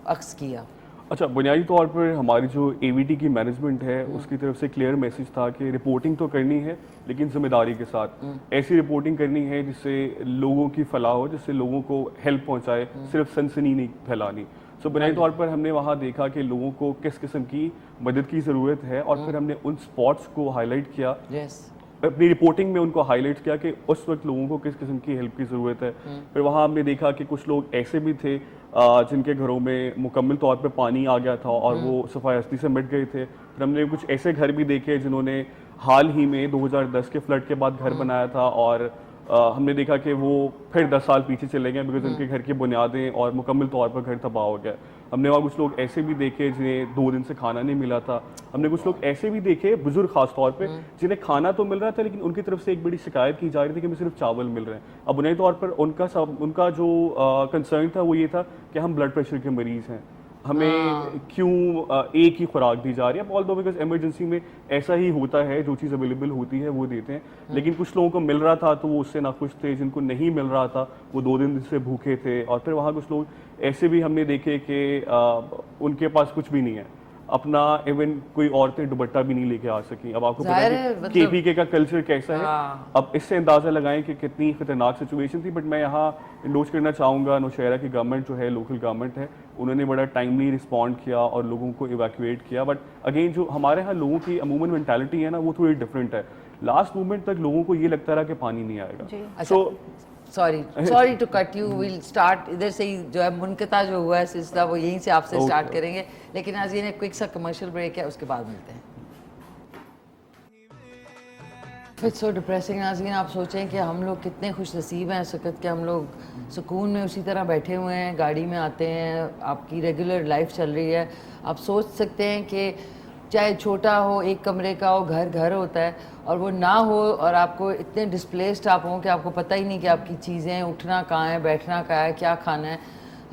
अक्स किया? अच्छा, बुनियादी तौर पर हमारी जो एवीटी की मैनेजमेंट है उसकी तरफ से क्लियर मैसेज था कि रिपोर्टिंग तो करनी है लेकिन जिम्मेदारी के साथ। ऐसी रिपोर्टिंग करनी है जिससे लोगों की फलाह हो, जिससे लोगों को हेल्प पहुंचाए, सिर्फ सनसनी नहीं फैलानी। सो बुनियादी तौर पर हमने वहाँ देखा कि लोगों को किस किस्म की मदद की ज़रूरत है और फिर हमने उन स्पॉट्स को हाईलाइट किया, अपनी रिपोर्टिंग में उनको हाईलाइट किया कि उस वक्त लोगों को किस किस्म की हेल्प की ज़रूरत है। फिर वहाँ हमने देखा कि कुछ लोग ऐसे भी थे जिनके घरों में मुकम्मल तौर पे पानी आ गया था और वो सफाई हस्ती से मिट गए थे। फिर हमने कुछ ऐसे घर भी देखे जिन्होंने हाल ही में 2010 के फ्लड के बाद घर बनाया था और हमने देखा कि वो फिर 10 साल पीछे चले गए बिकॉज उनके घर की बुनियादें और मुकम्मल तौर पर घर तबाह हो गया। हमने वहाँ कुछ लोग ऐसे भी देखे जिन्हें 2 दिन से खाना नहीं मिला था। हमने कुछ लोग ऐसे भी देखे, बुजुर्ग खास तौर पे, जिन्हें खाना तो मिल रहा था लेकिन उनकी तरफ से एक बड़ी शिकायत की जा रही थी कि हमें सिर्फ चावल मिल रहे हैं। अब बुनियादी तौर पर उनका जो कंसर्न था वो ये था कि हम ब्लड प्रेशर के मरीज़ हैं, हमें क्यों एक ही खुराक दी जा रही है। ऑल्दो बिकॉज इमरजेंसी में ऐसा ही होता है, जो चीज़ अवेलेबल होती है वो देते हैं, लेकिन कुछ लोगों को मिल रहा था तो वो उससे नाखुश थे, जिनको नहीं मिल रहा था वो 2 दिन से भूखे थे। और फिर वहाँ कुछ लोग ऐसे भी हमने देखे कि उनके पास कुछ भी नहीं है अपना, इवन कोई औरतें दुपट्टा भी नहीं लेके आ सकी। अब आपको पता है केपीके का कल्चर कैसा है, अब इससे अंदाज़ा लगाएं कि कितनी खतरनाक सिचुएशन थी। बट मैं यहाँ इंडोर्स करना चाहूँगा नौशहरा की गवर्नमेंट जो है, लोकल गवर्नमेंट है, उन्होंने बड़ा टाइमली रिस्पॉन्ड किया और लोगों को इवैक्यूएट किया। बट अगेन जो हमारे यहाँ लोगों की अमूमन मेंटालिटी है ना, वो थोड़ी डिफरेंट है। लास्ट मोमेंट तक लोगों को ये लगता रहा कि पानी नहीं आएगा। So sorry to cut you, will start इधर से ही जो है मुनक़ता जो हुआ है सिलसिला वो यहीं से आपसे स्टार्ट करेंगे, लेकिन आज ये क्विक सा कमर्शियल ब्रेक है, उसके बाद मिलते हैं। इट्स सो डिप्रेसिंग नाज़रीन, आप सोचें कि हम लोग कितने खुश नसीब हैं इस वक्त कि हम लोग सुकून में उसी तरह बैठे हुए हैं, गाड़ी में आते हैं, आपकी रेगुलर लाइफ चल रही है। आप सोच सकते हैं कि चाहे छोटा हो, एक कमरे का हो, घर होता है, और वो ना हो और आपको इतने डिस्प्लेस्ड आप हों कि आपको पता ही नहीं कि आपकी चीज़ें, उठना कहाँ है, बैठना कहाँ है, क्या खाना है।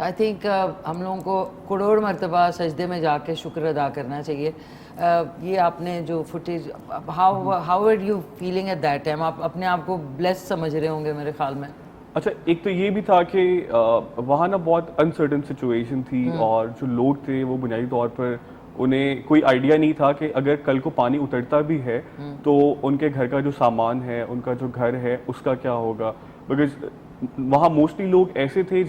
आई थिंक हम लोगों को करोड़ मरतबा सजदे में जाके शुक्र अदा करना चाहिए। ये आपने जो footage, how are you feeling at that time? आप अपने आप को ब्लेस्ड समझ रहे होंगे मेरे ख्याल में। अच्छा, एक तो ये भी था कि वहाँ ना बहुत अनसर्टन सिचुएशन थी और जो लोग थे वो बुनियादी तौर पर उन्हें कोई आइडिया नहीं था कि अगर कल को पानी उतरता भी है तो उनके घर का जो सामान है, उनका जो घर है, उसका क्या होगा। बिकॉज वहाँ मोस्टली लोग ऐसे थे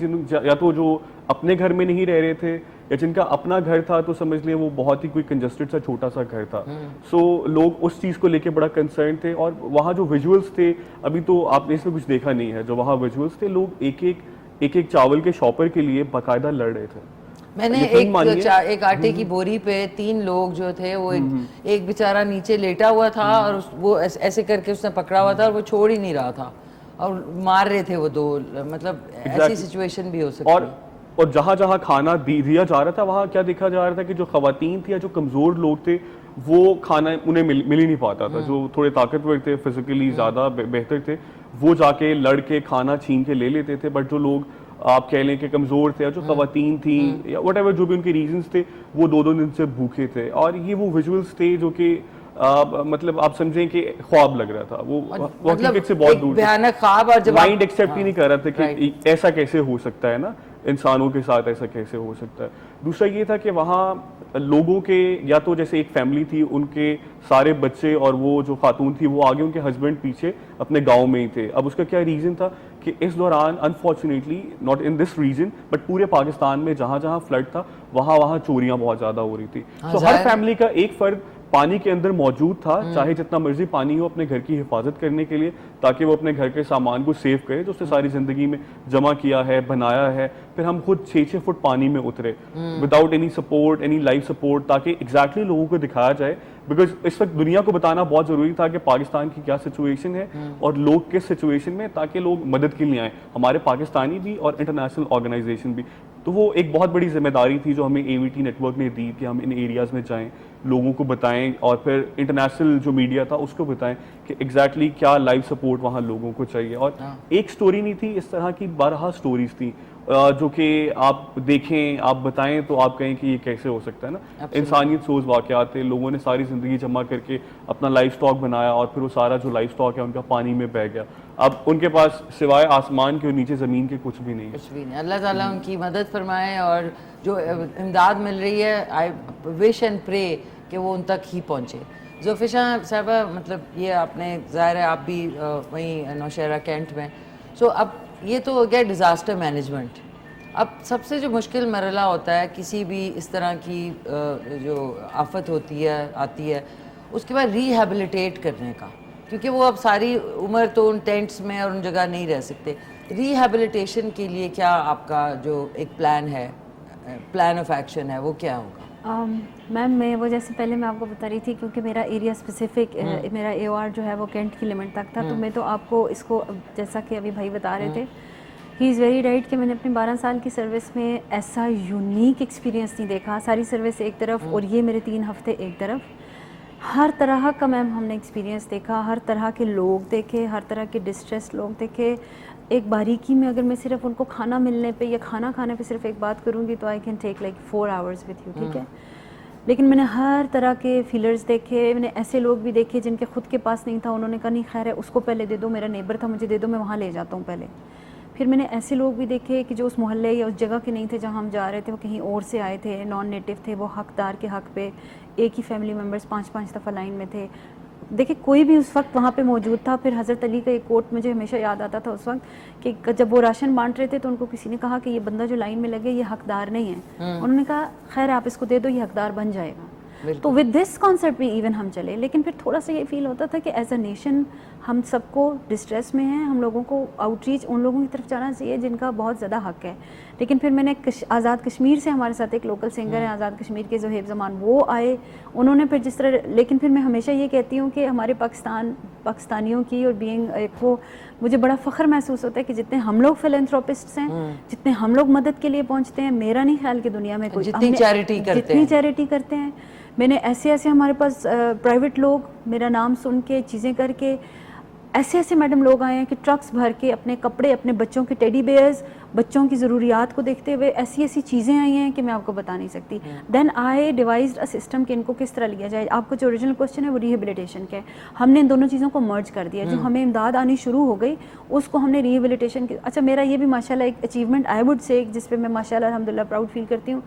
या तो जो अपने घर में नहीं रह रहे थे या जिनका अपना घर था तो समझ लें वो बहुत ही कोई कंजस्टेड सा छोटा सा घर था। सो लोग उस चीज़ को लेके बड़ा कंसर्न थे। और वहाँ जो विजुअल्स थे, अभी तो आपने इसमें कुछ देखा नहीं है, जो वहाँ विजुअल्स थे, लोग एक चावल के शॉपर के लिए बाकायदा लड़ रहे थे। मैंने एक आटे की बोरी पे 3 लोग जो थे, वो एक बेचारा नीचे लेटा हुआ था और वो ऐसे करके उसने पकड़ा हुआ था और वो छोड़ ही नहीं रहा था और मार रहे थे वो 2। मतलब ऐसी सिचुएशन भी हो सकती है। और जहाँ जहाँ खाना दिया जा रहा था वहाँ क्या देखा जा रहा था कि जो खवातीन थी या जो कमज़ोर लोग थे वो खाना उन्हें मिल ही नहीं पाता था। जो थोड़े ताकतवर थे, फिजिकली ज़्यादा बेहतर थे, वो जाके लड़के खाना छीन के ले लेते थे। बट जो लोग आप कह लें कि कमज़ोर थे, या जो ख़वातीन थी, या वट जो भी उनके रीजंस थे, वो 2-2 दिन से भूखे थे। और ये वो विजुअल्स थे जो कि मतलब आप समझें कि ख्वाब लग रहा था, वो हकीकत से बहुत दूर, भयानक ख्वाब। और जब माइंड एक्सेप्ट ही नहीं कर रहा था कि ऐसा कैसे हो सकता है ना, इंसानों के साथ ऐसा कैसे हो सकता है। दूसरा ये था कि वहाँ लोगों के, या तो जैसे एक फैमिली थी, उनके सारे बच्चे और वो जो खातून थी वो आगे, उनके हस्बैंड पीछे अपने गांव में ही थे। अब उसका क्या रीज़न था कि इस दौरान unfortunately, not in this region but पूरे पाकिस्तान में जहाँ जहाँ फ्लड था वहाँ चोरियाँ बहुत ज़्यादा हो रही थी। तो हर फैमिली का एक फ़र्द पानी के अंदर मौजूद था, चाहे जितना मर्जी पानी हो, अपने घर की हिफाजत करने के लिए, ताकि वो अपने घर के सामान को सेव करे जो उसने सारी ज़िंदगी में जमा किया है, बनाया है। फिर हम खुद 6-6 फुट पानी में उतरे without any support, any life support, ताकि एग्जैक्टली लोगों को दिखाया जाए। बिकॉज इस वक्त दुनिया को बताना बहुत ज़रूरी था कि पाकिस्तान की क्या सिचुएशन है और लोग किस सिचुएशन में, ताकि लोग मदद के लिए आएँ, हमारे पाकिस्तानी भी और इंटरनेशनल ऑर्गेनाइजेशन भी। तो वो एक बहुत बड़ी जिम्मेदारी थी जो हमें AVT नेटवर्क ने दी कि हम इन एरियाज़ में जाएं, लोगों को बताएं, और फिर इंटरनेशनल जो मीडिया था उसको बताएं कि एग्जैक्टली क्या लाइव सपोर्ट वहाँ लोगों को चाहिए। और एक स्टोरी नहीं थी, इस तरह की 12 स्टोरीज थी जो कि आप देखें, आप बताएं तो आप कहें कि ये कैसे हो सकता है ना। इंसानियत सोच वाक़यात थे, लोगों ने सारी ज़िंदगी जमा करके अपना लाइफ स्टॉक बनाया, और फिर वो सारा जो लाइफ स्टॉक है उनका पानी में बह गया। अब उनके पास सिवाय आसमान के और नीचे ज़मीन के कुछ भी नहीं है। कुछ भी नहीं। अल्लाह ताला उनकी मदद फरमाए, और जो इमदाद मिल रही है, आई विश एंड प्रे कि वो उन तक ही पहुँचे। ज़ुल्फ़िशा साहबा, मतलब ये आपने, ज़ाहिर है आप भी वहीं नौशहरा कैंट में, सो अब ये तो हो गया डिज़ास्टर मैनेजमेंट। अब सबसे जो मुश्किल मरला होता है किसी भी इस तरह की जो आफत होती है, आती है, उसके बाद रिहैबिलिटेट करने का, क्योंकि वो अब सारी उम्र तो उन टेंट्स में और उन जगह नहीं रह सकते। रिहैबिलिटेशन के लिए क्या आपका जो एक प्लान है, प्लान ऑफ एक्शन है, वो क्या होगा? मैम, मैं वो जैसे पहले मैं आपको बता रही थी, क्योंकि मेरा एरिया स्पेसिफिक, मेरा AOR जो है वो कैंट की लिमिट तक था, तो मैं तो आपको इसको, जैसा कि अभी भाई बता रहे थे, ही इज़ वेरी राइट कि मैंने अपनी 12 साल की सर्विस में ऐसा यूनिक एक्सपीरियंस नहीं देखा। सारी सर्विस एक तरफ और ये मेरे 3 हफ्ते एक तरफ। हर तरह का मैम हमने एक्सपीरियंस देखा, हर तरह के लोग देखे, हर तरह के डिस्ट्रेस लोग देखे। एक बारीकी में अगर मैं सिर्फ उनको खाना मिलने पे या खाना खाने पे सिर्फ एक बात करूँगी तो I can take like 4 hours with you, ठीक है। लेकिन मैंने हर तरह के फीलर्स देखे, मैंने ऐसे लोग भी देखे जिनके खुद के पास नहीं था, उन्होंने कहा नहीं खैर है उसको पहले दे दो, मेरा नेबर था मुझे दे दो, मैं वहाँ ले जाता हूँ पहले। फिर मैंने ऐसे लोग भी देखे कि जो उस मोहल्ले या उस जगह के नहीं थे जहाँ हम जा रहे थे, वो कहीं और से आए थे, नॉन नेटिव थे, वो हकदार के हक पे एक ही फैमिली मेम्बर्स 5-5 दफ़ा लाइन में थे। देखिए कोई भी उस वक्त वहाँ पे मौजूद था। फिर हज़रत अली का एक कोट मुझे हमेशा याद आता था उस वक्त कि जब वो राशन बांट रहे थे तो उनको किसी ने कहा कि ये बंदा जो लाइन में लगे ये हकदार नहीं है। उन्होंने कहा खैर आप इसको दे दो, ये हकदार बन जाएगा। तो विद दिस कॉन्सेप्ट में इवन हम चले। लेकिन फिर थोड़ा सा ये फील होता था कि एज अ नेशन हम सबको डिस्ट्रेस में हैं, हम लोगों को आउटरीच उन लोगों की तरफ जाना चाहिए जिनका बहुत ज़्यादा हक है। लेकिन फिर मैंने आज़ाद कश्मीर से, हमारे साथ एक लोकल सिंगर हैं आज़ाद कश्मीर के ज़ुहैब ज़मान, वो आए, उन्होंने फिर जिस तरह, लेकिन फिर मैं हमेशा ये कहती हूँ कि हमारे पाकिस्तानियों की और बीइंग एक वो, मुझे बड़ा फ़ख्र महसूस होता है कि जितने हम लोग फिलैंथ्रोपिस्ट्स हैं, जितने हम लोग मदद के लिए पहुँचते हैं, मेरा नहीं ख्याल कि दुनिया में कोई जितनी चैरिटी करते हैं। मैंने ऐसे हमारे पास प्राइवेट लोग मेरा नाम सुन के चीज़ें करके, ऐसे मैडम लोग आए हैं कि ट्रक्स भर के अपने कपड़े, अपने बच्चों के टेडी बेयर्स, बच्चों की ज़रूरियात को देखते हुए ऐसी चीज़ें आई हैं कि मैं आपको बता नहीं सकती। Then I devised a system कि इनको किस तरह लिया जाए। आपको जो ओरिजिनल क्वेश्चन है वो रिहेबिलिटेशन का है, हमने इन दोनों चीज़ों को मर्ज कर दिया। जो हमें इमदाद आनी शुरू हो गई उसको हमने रिहेबिलिटेशन की। अच्छा, मेरा ये भी माशाल्लाह एक अचीवमेंट आई वुड से, जिस पे मैं माशाल्लाह अल्हम्दुलिल्लाह प्राउड फील करती हूँ।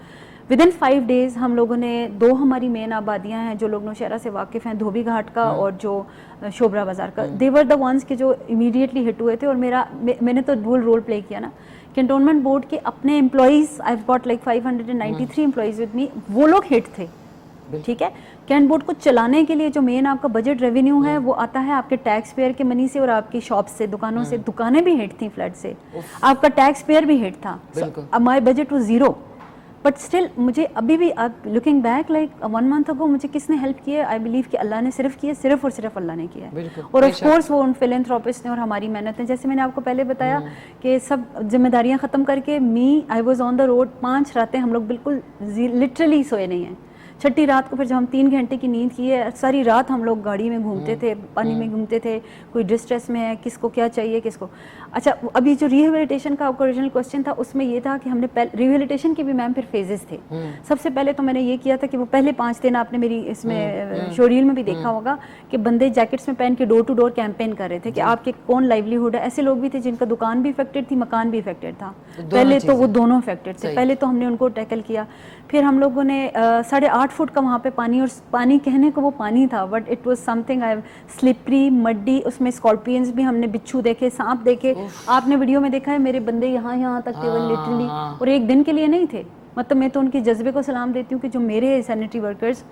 विदिन 5 डेज़ हम लोगों ने 2 हमारी मेन आबादियाँ हैं जो लोग नौशहरा से वाकिफ़ हैं, धोबी घाट का और जो शोबरा बाज़ार का, दे वर द वंस के जो इमीडिएटली हिट हुए थे। और मैंने तो डुअल रोल प्ले किया ना, कैंटोनमेंट बोर्ड के अपने employees, I have got like 593 employees with me, वो लोग हिट थे, ठीक है। कैंट बोर्ड को चलाने के लिए जो मेन आपका बजट रेवेन्यू है वो आता है आपके टैक्स पेयर के मनी से और आपकी शॉप से, दुकानों से। दुकानें भी हिट थी फ्लड से, आपका टैक्स पेयर भी हिट था। My budget was 0, but still मुझे अभी भी looking back like 1 month ago मुझे किसने हेल्प किया? आई बिलीव कि अल्लाह ने सिर्फ किया, सिर्फ और सिर्फ अल्लाह ने किया है। और ऑफ कोर्स वो उन फिलैंथ्रोपिस्ट ने और हमारी मेहनत ने, जैसे मैंने आपको पहले बताया कि सब जिम्मेदारियां ख़त्म करके I was on the road. 5 रातें हम लोग बिल्कुल लिटरली सोए नहीं हैं। छठी रात को फिर जब हम 3 घंटे की नींद की है, सारी रात हम लोग गाड़ी में घूमते थे, पानी में घूमते थे, कोई डिस्ट्रेस में है, किसको क्या चाहिए किसको। अच्छा, अभी जो रिहेबिलिटेशन का आपका ओरिजिनल क्वेश्चन था उसमें ये था कि हमने रिहेबिलिटेशन के भी मैम फिर फेजेस थे। सबसे पहले तो मैंने ये किया था कि वो पहले 5 दिन आपने मेरी इसमें शोरील में भी देखा होगा कि बंदे जैकेट्स में पहन के डोर टू डोर कैंपेन कर रहे थे कि आपके कौन लाइवलीहुड है। ऐसे लोग भी थे जिनका दुकान भी इफेक्टेड थी, मकान भी इफेक्टेड था, पहले तो वो दोनों इफेक्टेड थे। पहले तो हमने उनको टैकल किया, फिर हम लोगों ने 8.5 फुट का वहाँ पे पानी, और पानी कहने को वो पानी था but it was something I slippery muddy, उसमें स्कॉर्पियंस भी हमने, बिच्छू देखे, सांप देखे, आपने वीडियो में देखा है मेरे बंदे यहाँ तक केवल लिटरली, और एक दिन के लिए नहीं थे। मतलब मैं तो उनके जज्बे को सलाम देती हूँ कि जो मेरे सैनिटरी वर्कर्स,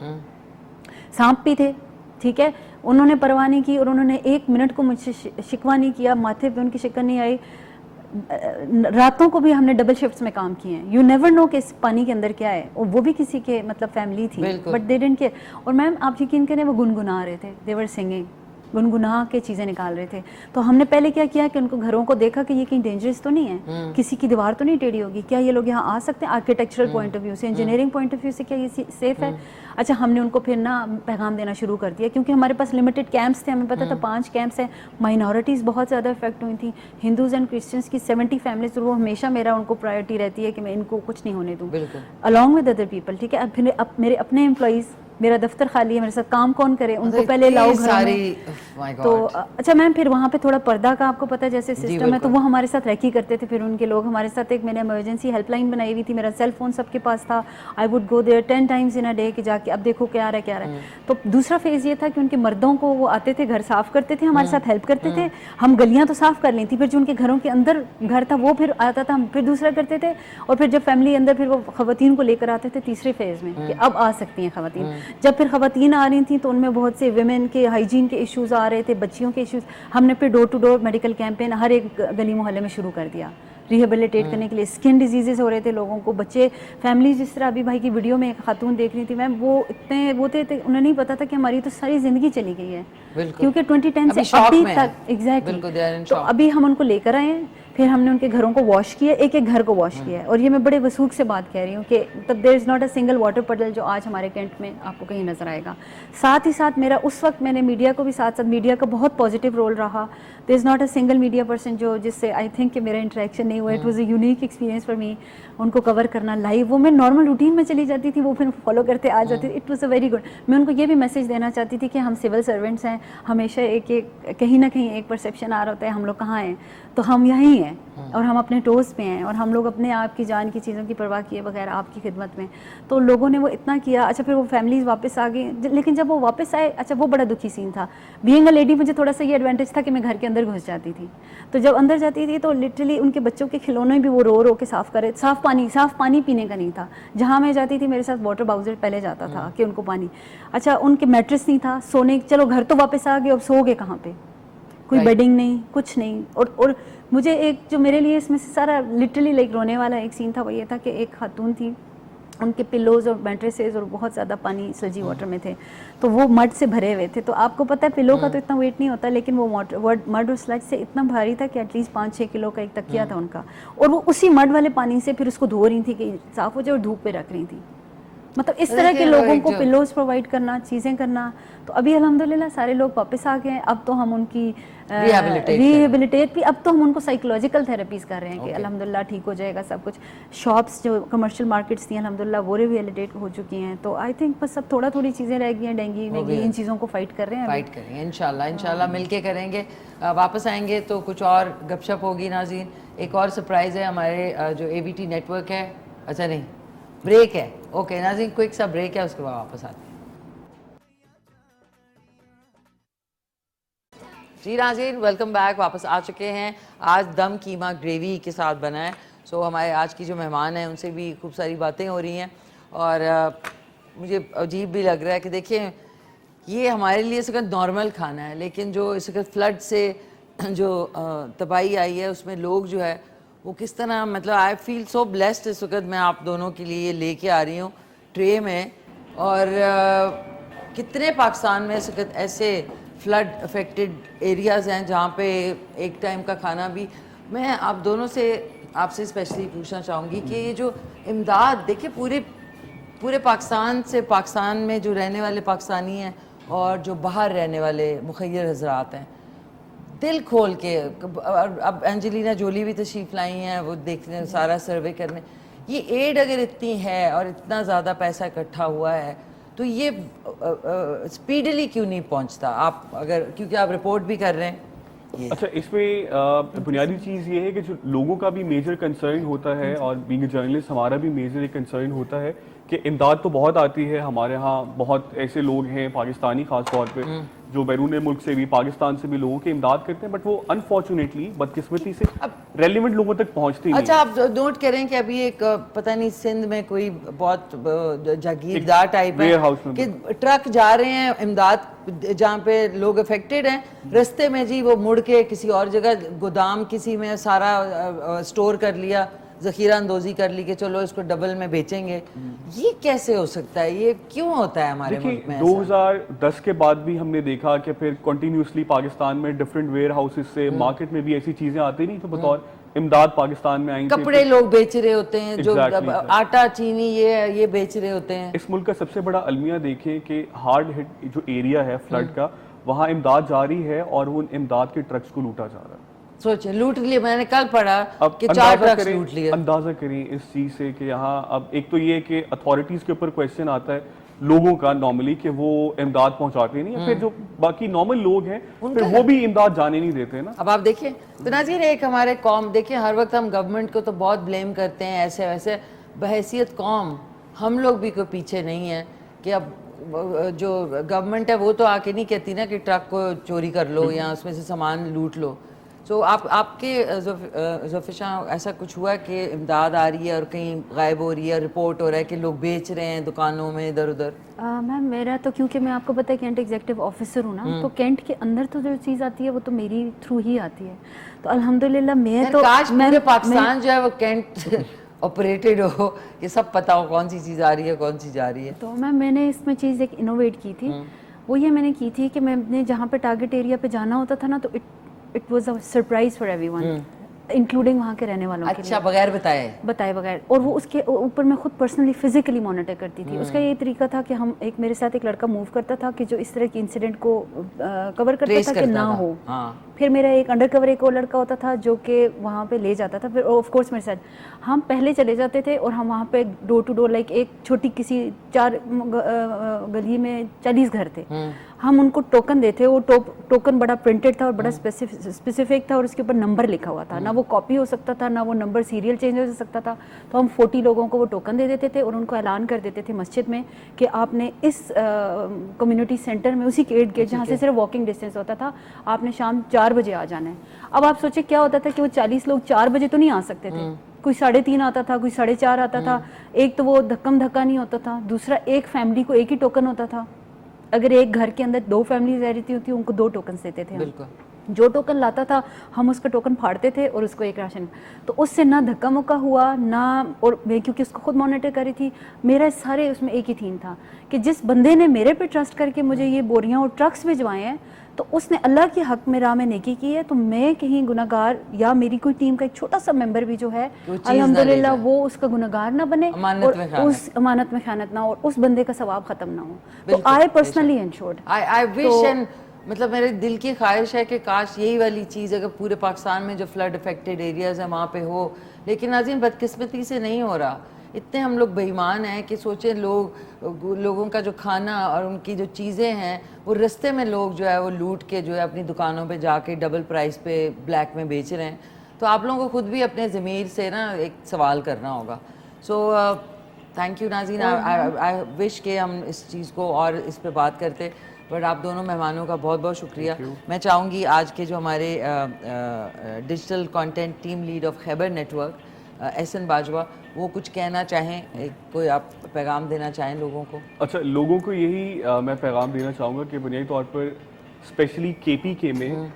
सांप भी थे, ठीक है, उन्होंने परवाह नहीं की और उन्होंने 1 मिनट को मुझसे शिकवा नहीं किया, माथे पे उनकी शिकन नहीं आई। रातों को भी हमने डबल शिफ्ट्स में काम किए हैं। यू नेवर नो कि इस पानी के अंदर क्या है, और वो भी किसी के मतलब फैमिली थी बट दे डिडंट केयर। और मैम आप यकीन करें वो गुनगुना रहे थे, दे वर सिंगिंग, गुनगुना के चीज़ें निकाल रहे थे। तो हमने पहले क्या किया कि उनको घरों को देखा कि ये कहीं डेंजरस तो नहीं है, किसी की दीवार तो नहीं टेढ़ी होगी, क्या ये लोग यहाँ आ सकते हैं आर्किटेक्चरल पॉइंट ऑफ व्यू से, इंजीनियरिंग पॉइंट ऑफ व्यू से क्या ये सेफ है। अच्छा, हमने उनको फिर ना पैगाम देना शुरू कर दिया क्योंकि हमारे पास लिमिटेड कैंप्स थे, हमें पता था 5 कैंप्स हैं, माइनॉरिटीज़ बहुत ज़्यादा इफेक्ट हुई थी, हिंदूज़ एंड क्रिश्चियंस की 70 फैमिलीज, तो वो हमेशा मेरा उनको प्रायोरिटी रहती है कि मैं इनको कुछ नहीं होने दूँ अलॉन्ग विद अदर पीपल, ठीक है। अब फिर मेरे अपने एम्प्लॉइज़, मेरा दफ्तर खाली है, मेरे साथ काम कौन करे, उनको पहले लाओ घर में। तो अच्छा मैम, फिर वहाँ पे थोड़ा पर्दा का आपको पता है जैसे सिस्टम है, तो वो हमारे साथ रैकी करते थे फिर उनके लोग हमारे साथ। एक मैंने इमरजेंसी हेल्पलाइन बनाई हुई थी, मेरा सेल फोन सबके पास था, I would go there 10 times in a day कि जाके अब देखो क्या रहा है। तो दूसरा फेज़ ये था कि उनके मर्दों को वो आते थे, घर साफ़ करते थे, हमारे साथ हेल्प करते थे, हम गलियाँ तो साफ़ कर ली थी, फिर जो उनके घरों के अंदर घर था वो फिर आता था, हम फिर दूसरा करते थे, और फिर जब फैमिली अंदर फिर वो खवातीन को लेकर आते थे तीसरे फेज़ में कि अब आ सकती हैं खवातीन। जब फिर खवातीन आ रही थी तो उनमें बहुत से विमेन के हाइजीन के इश्यूज आ रहे थे, बच्चियों के इश्यूज, हमने फिर door to door medical campaign हर एक गली मोहल्ले में शुरू कर दिया रिहेबिलिटेट करने के लिए। स्किन डिजीजेस हो रहे थे लोगों को, बच्चे, फैमिली, जिस तरह अभी भाई की वीडियो में एक खातून देख रही थी मैम, वो इतने वो थे उन्हें नहीं पता था कि हमारी तो सारी जिंदगी चली गई है क्योंकि 2010 से अभी तक एग्जैक्टली। तो अभी हम उनको लेकर आए हैं, फिर हमने उनके घरों को वॉश किया, एक एक घर को वॉश किया है। और ये मैं बड़े वसूख से बात कह रही हूँ कि मतलब there is not a single water puddle जो आज हमारे कैंट में आपको कहीं नजर आएगा। साथ ही साथ मेरा उस वक्त मैंने मीडिया को भी साथ मीडिया का बहुत पॉजिटिव रोल रहा। There is not a single media person जो जिससे आई थिंक कि मेरा इंटरेक्शन नहीं हुआ। It was a unique experience for me, उनको कवर करना लाइव। वो मैं नॉर्मल रूटीन में चली जाती थी, वो फिर फॉलो करते आ जाती थी। It was a very good. मैं उनको ये भी मैसेज देना चाहती थी कि हम सिविल सर्वेंट्स हैं, हमेशा एक कहीं ना कहीं एक परसेप्शन आ रहा होता है हम लोग कहाँ हैं, तो हम यहीं हैं और हम अपने टोस्ट पे हैं और हम लोग अपने आप की जान की चीज़ों की परवाह किए बगैर आपकी खिदमत में। तो लोगों ने वो इतना किया। अच्छा, फिर वो फैमिलीज वापस आ गई, लेकिन जब वो वापस आए, अच्छा वो बड़ा दुखी सीन था। बीइंग अ लेडी मुझे थोड़ा सा ये एडवांटेज था कि मैं घर के अंदर घुस जाती थी, तो जब अंदर जाती थी तो लिटरली उनके बच्चों के खिलौने भी वो रो रो के साफ़ करे। साफ़ पानी पीने का नहीं था। जहाँ मैं जाती थी मेरे साथ वाटर बाउजर पहले जाता था कि उनको पानी। अच्छा, उनके मैट्रेस नहीं था सोने, चलो घर तो वापस आ गए, अब सोओगे कहाँ पे, कोई बेडिंग नहीं, कुछ नहीं। और मुझे एक जो मेरे लिए इसमें से सारा लिटरली लाइक रोने वाला एक सीन था, वो ये था कि एक खातून थी, उनके पिलोज और मैट्रेसेस और बहुत ज़्यादा पानी सल्जी वाटर में थे, तो वो मड से भरे हुए थे। तो आपको पता है पिलो का तो इतना वेट नहीं होता, लेकिन वो मड और स्लज से इतना भारी था कि एटलीस्ट 5-6 किलो का एक तकिया था उनका, और वो उसी मड वाले पानी से फिर उसको धो रही थी कि साफ़ हो जाए और धूप पे रख रही थी। मतलब इस तरह के लोगों को पिलोज प्रोवाइड करना, चीज़ें करना। तो अभी अल्हम्दुलिल्लाह सारे लोग वापस आ गए हैं। अब तो हम उनकी रिहेबिलिटेट भी, अब तो हम उनको साइकोलॉजिकल थेरेपीज कर रहे हैं कि अल्हम्दुलिल्लाह ठीक हो जाएगा सब कुछ। शॉप्स जो कमर्शियल मार्केट्स थी अल्हम्दुलिल्लाह वो रिहेबिलिटेट हो चुकी हैं। तो आई थिंक बस अब थोड़ा थोड़ी चीज़ें रह गई हैं, डेंगू वेंगी इन चीज़ों को फाइट कर रहे हैं, फाइट करेंगे इंशाल्लाह मिलके करेंगे। वापस आएंगे तो कुछ और गपशप होगी नाज़रीन। एक और सरप्राइज़ है हमारे जो AVT नेटवर्क है। अच्छा नहीं, ब्रेक है, ओके नाज़रीन, क्विक सा ब्रेक है, उसके बाद वापस आते हैं। जी नाज़रीन, वेलकम बैक, वापस आ चुके हैं। आज दम कीमा ग्रेवी के साथ बना है। सो हमारे आज की जो मेहमान हैं उनसे भी खूब सारी बातें हो रही हैं और मुझे अजीब भी लग रहा है कि देखिए ये हमारे लिए इस वक्त नॉर्मल खाना है, लेकिन जो इस वक्त फ्लड से जो तबाही आई है उसमें लोग जो है वो किस तरह, मतलब आई फील सो ब्लेस्ड इस वक्त मैं आप दोनों के लिए लेके आ रही हूँ ट्रे में। और कितने पाकिस्तान में इस वक्त ऐसे फ्लड अफेक्टेड एरियाज़ हैं जहाँ पे एक टाइम का खाना भी। मैं आप दोनों से आपसे स्पेशली पूछना चाहूँगी कि ये जो इमदाद, देखिए पूरे पूरे पाकिस्तान से, पाकिस्तान में जो रहने वाले पाकिस्तानी हैं और जो बाहर रहने वाले मुखय्यर हजरात हैं, दिल खोल के, अब एंजेलिना जोली भी तशरीफ़ लाई हैं वो देखने, सारा सर्वे करने, ये एड अगर इतनी है और इतना ज़्यादा पैसा इकट्ठा हुआ है तो ये स्पीडली क्यों नहीं पहुंचता? आप अगर, क्योंकि आप रिपोर्ट भी कर रहे हैं ये। अच्छा, इसमें बुनियादी चीज़ ये है कि जो लोगों का भी मेजर कंसर्न होता है और बीइंग जर्नलिस्ट हमारा भी मेजर एक कंसर्न होता है कि इमदाद तो बहुत आती है हमारे यहाँ, बहुत ऐसे लोग हैं पाकिस्तानी खास तौर पे जो बैरून मुल्क से भी, पाकिस्तान से भी लोगों की इमदाद करते हैं, बट वो अनफॉर्चुनेटली, बदकिस्मती से रेलिवेंट लोगों तक पहुँचती नहीं। अच्छा, आप नोट करें कि अभी एक पता नहीं सिंध में कोई बहुत जागीरदार टाइप है कि ट्रक जा रहे हैं इमदाद जहाँ पे लोग अफेक्टेड हैं, रास्ते में जी वो मुड़ के किसी और जगह गोदाम किसी में सारा स्टोर कर लिया, ज़ख़ीरा अंदोज़ी कर ली कि चलो इसको डबल में बेचेंगे। ये कैसे हो सकता है? ये क्यों होता है हमारे मुल्क में? 2010 के बाद भी हमने देखा कि फिर कंटिन्यूसली पाकिस्तान में डिफरेंट वेयर हाउसेस से मार्केट में भी ऐसी चीजें आती नहीं तो बतौर इमदाद पाकिस्तान में आएंगे। कपड़े लोग बेच रहे होते हैं, जो आटा चीनी ये बेच रहे होते हैं। इस मुल्क का सबसे बड़ा अलमिया देखें कि हार्ड हिट जो एरिया है फ्लड का, वहाँ इमदाद जारी है और उन इमदाद के ट्रक्स को लूटा जा रहा है। सोचिए, लूट लिए, मैंने कल पढ़ा कि 4 ट्रक्स लूट लिए। अंदाजा करें इस चीज से कि यहाँ अब एक तो ये कि अथॉरिटीज के ऊपर क्वेश्चन आता है लोगों का नॉर्मली कि वो इमदाद पहुंचाते नहीं, या फिर जो बाकी नॉर्मल लोग हैं फिर वो भी इमदाद जाने नहीं देते ना। अब आप देखिए तो नाज़रीन, एक हमारे कौम, देखिए हर वक्त हम गवर्नमेंट को तो बहुत ब्लेम करते हैं ऐसे वैसे, बहैसियत कौम हम लोग भी कोई पीछे नहीं है कि अब जो गवर्नमेंट है वो तो आके नहीं कहती ना कि ट्रक को चोरी कर लो या उसमें से सामान लूट लो। तो आपके ज़फ़िशा ऐसा कुछ हुआ कि इमदाद आ रही है और कहीं गायब हो रही है, रिपोर्ट हो रहा है कि लोग बेच रहे हैं दुकानों में इधर उधर? मैम मेरा तो, क्योंकि मैं आपको पता है कैंट एग्जीक्यूटिव ऑफिसर हूँ ना, तो कैंट के अंदर तो जो चीज़ आती है वो तो मेरी थ्रू ही आती है। तो अल्हम्दुलिल्लाह मैं तो पूरे पाकिस्तान जो है वो कैंट ऑपरेटेड हो, ये सब पता हो कौन सी चीज़ आ रही है कौन सी जा रही है। तो मैम मैंने इसमें चीज़ एक इनोवेट की थी, वो ये मैंने की थी कि मैंने जहाँ पे टारगेट एरिया पे जाना होता था ना, तो it was a surprise for everyone, including वहाँ के रहने वालों के लिए। अच्छा, बगैर बताए बगैर। और वो उसके ऊपर मैं खुद पर्सनली फिजिकली मॉनिटर करती थी। उसका ये तरीका था कि हम मेरे साथ एक लड़का मूव करता था कि जो इस तरह के इंसिडेंट को कवर करता था कि ना हो। फिर मेरा एक अंडर कवर एक और लड़का होता था जो कि वहाँ पे ले जाता था। फिर ऑफ कोर्स मेरे साथ हम पहले चले जाते थे और हम वहाँ पे डोर टू डोर, लाइक एक छोटी किसी 4 गली में 40 घर थे, हम उनको टोकन देते। वो टोकन बड़ा प्रिंटेड था और बड़ा स्पेसिफिक था और उसके ऊपर नंबर लिखा हुआ था, ना वो कॉपी हो सकता था ना वो नंबर सीरियल चेंज हो सकता था। तो हम 40 लोगों को वो टोकन दे देते थे और उनको ऐलान कर देते थे मस्जिद में कि आपने इस कम्युनिटी सेंटर में, उसी के इर्द गिर्द जहाँ से सिर्फ वॉकिंग डिस्टेंस होता था, आपने शाम 4 बजे आ जाना है। अब आप सोचे क्या होता था कि वो 40 लोग 4 बजे तो नहीं आ सकते थे, कोई 3:30 आता था, कोई 4:30 आता था। एक तो वो धक्कम धक्का नहीं होता था, दूसरा एक फैमिली को एक ही टोकन होता था। अगर एक घर के अंदर 2 फैमिलीज रह रही थी उनको 2 टोकन देते थे। बिल्कुल। जो टोकन लाता था हम उसका टोकन फाड़ते थे और उसको एक राशन। तो उससे ना धक्का मुक्का हुआ ना, और मैं क्योंकि उसको खुद मॉनिटर करी थी, मेरा सारे उसमें एक ही थीम था कि जिस बंदे ने मेरे पे ट्रस्ट करके मुझे ये बोरियां और ट्रक्स भिजवाए हैं तो उसने अल्लाह के हक में राह में नेकी की है, तो मैं कहीं गुनाहगार या मेरी कोई टीम का एक छोटा सा मेंबर भी जो है अल्हम्दुलिल्लाह वो उसका गुनाहगार ना बने और उस अमानत में ख़यानत ना हो और उस बंदे का सवाब खत्म ना हो। तो I personally ensured, I wish and मतलब मेरे दिल की ख्वाहिश है कि काश यही वाली चीज़ अगर पूरे पाकिस्तान में जो फ्लड अफेक्टेड एरियाज़ हैं वहाँ पे हो, लेकिन नाज़रीन बदकिस्मती से नहीं हो रहा। इतने हम लोग बेईमान हैं कि सोचें लोगों का जो खाना और उनकी जो चीज़ें हैं वो रास्ते में लोग जो है वो लूट के जो है अपनी दुकानों पे जाके डबल प्राइस पे ब्लैक में बेच रहे हैं। तो आप लोगों को खुद भी अपने ज़मीर से ना एक सवाल करना होगा। सो थैंक यू नाज़रीन, आई विश के हम इस चीज़ को और इस पे बात करते, बट आप दोनों मेहमानों का बहुत बहुत शुक्रिया। मैं चाहूँगी आज के जो हमारे digital content team lead of Khyber network Ehsan Bajwa, वो कुछ कहना चाहें, कोई आप पैगाम देना चाहें लोगों को? अच्छा, लोगों को यही मैं पैगाम देना चाहूँगा कि बुनियादी तौर पर स्पेशली KPK में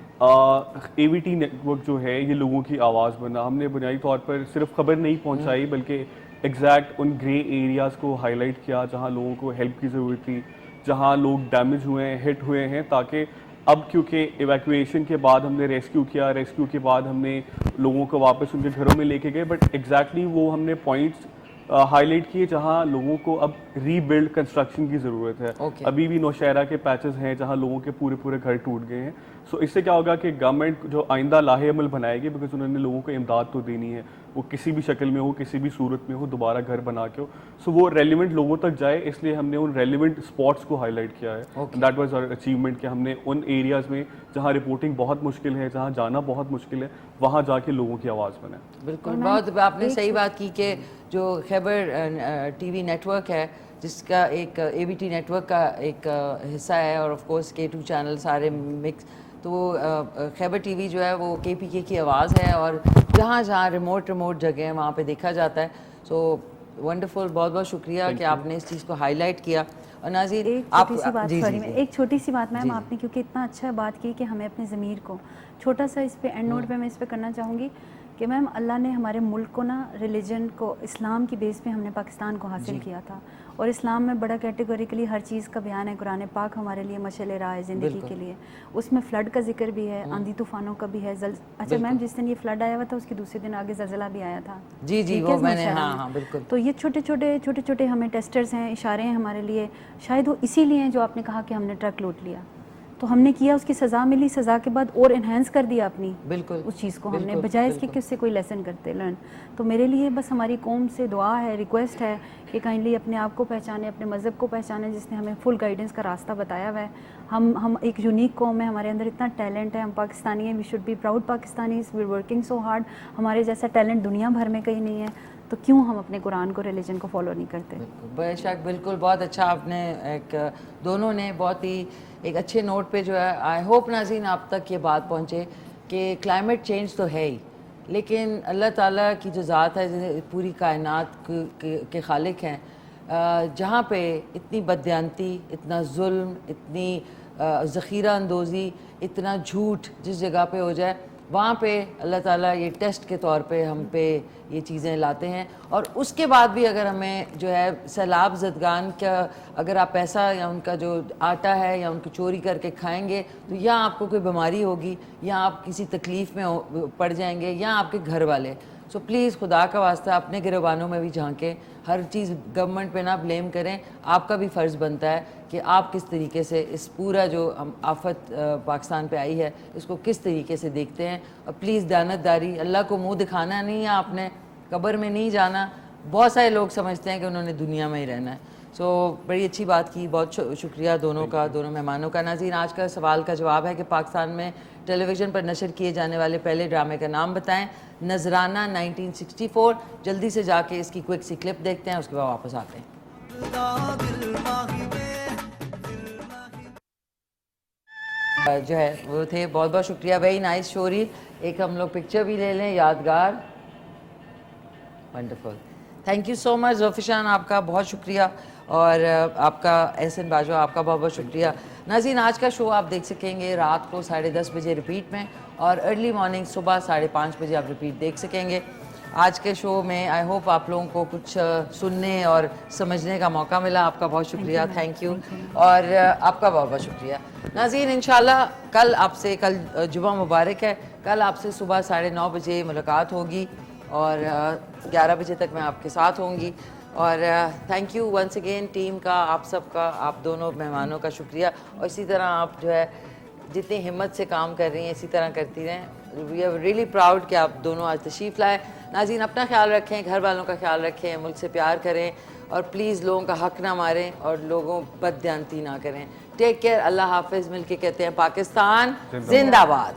AVT नेटवर्क जो है ये लोगों की आवाज़ बना। हमने बुनियादी तौर पर सिर्फ खबर नहीं पहुँचाई बल्कि एग्जैक्ट उन ग्रे एरियाज़ को हाईलाइट किया जहाँ लोगों को हेल्प की ज़रूरत थी, जहाँ लोग डैमेज हुए हैं, हिट हुए हैं, ताकि अब क्योंकि इवैक्यूएशन के बाद हमने रेस्क्यू किया, रेस्क्यू के बाद हमने लोगों को वापस उनके घरों में लेके गए, बट एग्जैक्टली वो हमने पॉइंट्स हाईलाइट किए जहाँ लोगों को अब रीबिल्ड कंस्ट्रक्शन की ज़रूरत है। Okay. अभी भी नौशहरा के पैचेस हैं जहाँ लोगों के पूरे पूरे घर टूट गए हैं। सो इससे क्या होगा कि गवर्नमेंट जो आइंदा लाहे अमल बनाएगी, बिकॉज उन्होंने लोगों को इमदाद तो देनी है, वो किसी भी शक्ल में हो, किसी भी सूरत में हो, दोबारा घर बना के हो, सो वो रेलिवेंट लोगों तक जाए, इसलिए हमने उन रेलिवेंट स्पॉट्स को हाईलाइट किया है। दैट वाज आवर अचीवमेंट कि हमने उन एरियाज़ में जहाँ रिपोर्टिंग बहुत मुश्किल है, जहाँ जाना बहुत मुश्किल है, वहाँ जाके लोगों की आवाज़ बनाए। बिल्कुल, बहुत आपने सही बात की कि जो खैबर टीवी नेटवर्क है, जिसका एक एबीटी नेटवर्क का एक हिस्सा है, और ऑफ कोर्स K2 चैनल सारे मिक्स, तो खैबर टीवी जो है वो KPK की आवाज़ है, और जहाँ जहाँ रिमोट जगह है वहाँ पे देखा जाता है। सो वंडरफुल, बहुत बहुत शुक्रिया कि आपने इस चीज़ को हाईलाइट किया। और नाज़रीन, एक छोटी सी बात, सॉरी, एक छोटी सी बात मैम, आपने क्योंकि इतना अच्छा बात की कि हमें अपने ज़मीर को छोटा सा इस पे एंड नोट पे मैं इस पे करना चाहूँगी कि मैम अल्लाह ने हमारे मुल्क को ना रिलीजन को, इस्लाम की बेस पे हमने पाकिस्तान को हासिल किया था, और इस्लाम में बड़ा कैटेगोरिकली हर चीज़ का बयान है। कुरान पाक हमारे लिए मशअल राह है ज़िंदगी के लिए, उसमें फ़्लड का जिक्र भी है, आंधी तूफ़ानों का भी है। अच्छा मैम, जिस दिन ये फ़्लड आया हुआ था उसके दूसरे दिन आगे ज़लज़ला भी आया था। जी वो मैंने, हाँ बिल्कुल। तो ये छोटे छोटे हमें टेस्टर्स हैं, इशारे हैं हमारे लिए, शायद वो इसीलिए हैं जो आपने कहा कि हमने ट्रक लूट लिया, तो हमने किया, उसकी सज़ा मिली, सज़ा के बाद और इन्हेंस कर दिया अपनी बिल्कुल उस चीज़ को हमने, बजाय इसके कि उससे कोई लेसन करते लर्न। तो मेरे लिए बस हमारी कौम से दुआ है, रिक्वेस्ट है कि काइंडली अपने आप को पहचाने, अपने मज़हब को पहचाने, जिसने हमें फुल गाइडेंस का रास्ता बताया हुआ है। हम एक यूनिक कौम है, हमारे अंदर इतना टैलेंट है, हम पाकिस्तानी हैं, we should be proud Pakistanis, we working so hard. हमारे जैसा टैलेंट दुनिया भर में कहीं नहीं है, तो क्यों हम अपने कुरान को, रिलीजन को फॉलो नहीं करते? बेशक, बिल्कुल, बहुत अच्छा आपने एक, दोनों ने बहुत ही एक अच्छे नोट पे जो है, आई होप नाज़रीन आप तक ये बात पहुँचे कि क्लाइमेट चेंज तो है ही, लेकिन अल्लाह ताला की जो ज़ात है, पूरी कायनात के खालिक हैं, जहाँ पे इतनी बदयांती, इतना जुल्म, इतनी ज़ख़ीरा अंदोज़ी, इतना झूठ जिस जगह पे हो जाए, वहाँ पे अल्लाह ताला ये टेस्ट के तौर पे हम पे ये चीज़ें लाते हैं। और उसके बाद भी अगर हमें जो है सैलाब ज़दगान का, अगर आप पैसा या उनका जो आटा है या उनको चोरी करके खाएंगे, तो या आपको कोई बीमारी होगी, या आप किसी तकलीफ़ में पड़ जाएंगे, या आपके घर वाले। सो प्लीज़ खुदा का वास्ता अपने गिरबानों में भी झांकें, हर चीज़ गवर्नमेंट पे ना ब्लेम करें। आपका भी फ़र्ज़ बनता है कि आप किस तरीके से इस पूरा जो आफत पाकिस्तान पे आई है, इसको किस तरीके से देखते हैं। और प्लीज़ दयानतदारी, अल्लाह को मुंह दिखाना नहीं है, आपने कब्र में नहीं जाना। बहुत सारे लोग समझते हैं कि उन्होंने दुनिया में ही रहना है। सो बड़ी अच्छी बात की, बहुत शुक्रिया दोनों का, दोनों मेहमानों का। नाज़रीन, आज का सवाल का जवाब है कि पाकिस्तान में टेलीविज़न पर नशर किए जाने वाले पहले ड्रामे का नाम बताएं। नजराना 1964। जल्दी से जाके इसकी क्विक सी क्लिप देखते हैं, उसके बाद वापस आते हैं। जो है वो थे, बहुत बहुत शुक्रिया, वेरी नाइस स्टोरी। एक हम लोग पिक्चर भी ले लें यादगार। Wonderful, thank you so much Zofishan, आपका बहुत शुक्रिया, और आपका एहसन बाजवा, आपका बहुत बहुत शुक्रिया। नाज़रीन, आज का शो आप देख सकेंगे रात को 10:30 बजे रिपीट में, और अर्ली मॉर्निंग सुबह 5:30 बजे आप रिपीट देख सकेंगे। आज के शो में आई होप आप लोगों को कुछ सुनने और समझने का मौका मिला। आपका बहुत शुक्रिया, थैंक यू, और आपका बहुत बहुत शुक्रिया। नाज़रीन, इंशाल्लाह कल आपसे, कल जुमा मुबारक है, कल आपसे सुबह 9:30 बजे मुलाकात होगी, और 11 बजे तक मैं आपके साथ होंगी। और thank you once again team का, आप सबका, आप दोनों मेहमानों का शुक्रिया। और इसी तरह आप जो है जितनी हिम्मत से काम कर रही हैं, इसी तरह करती रहें। वी आर रियली प्राउड कि आप दोनों आज तशरीफ़ लाए। नाज़रीन, अपना ख्याल रखें, घर वालों का ख्याल रखें, मुल्क से प्यार करें, और प्लीज़ लोगों का हक ना मारें और लोगों बदयांती ना करें। टेक केयर, अल्लाह हाफिज़। मिल के कहते हैं पाकिस्तान जिंदाबाद।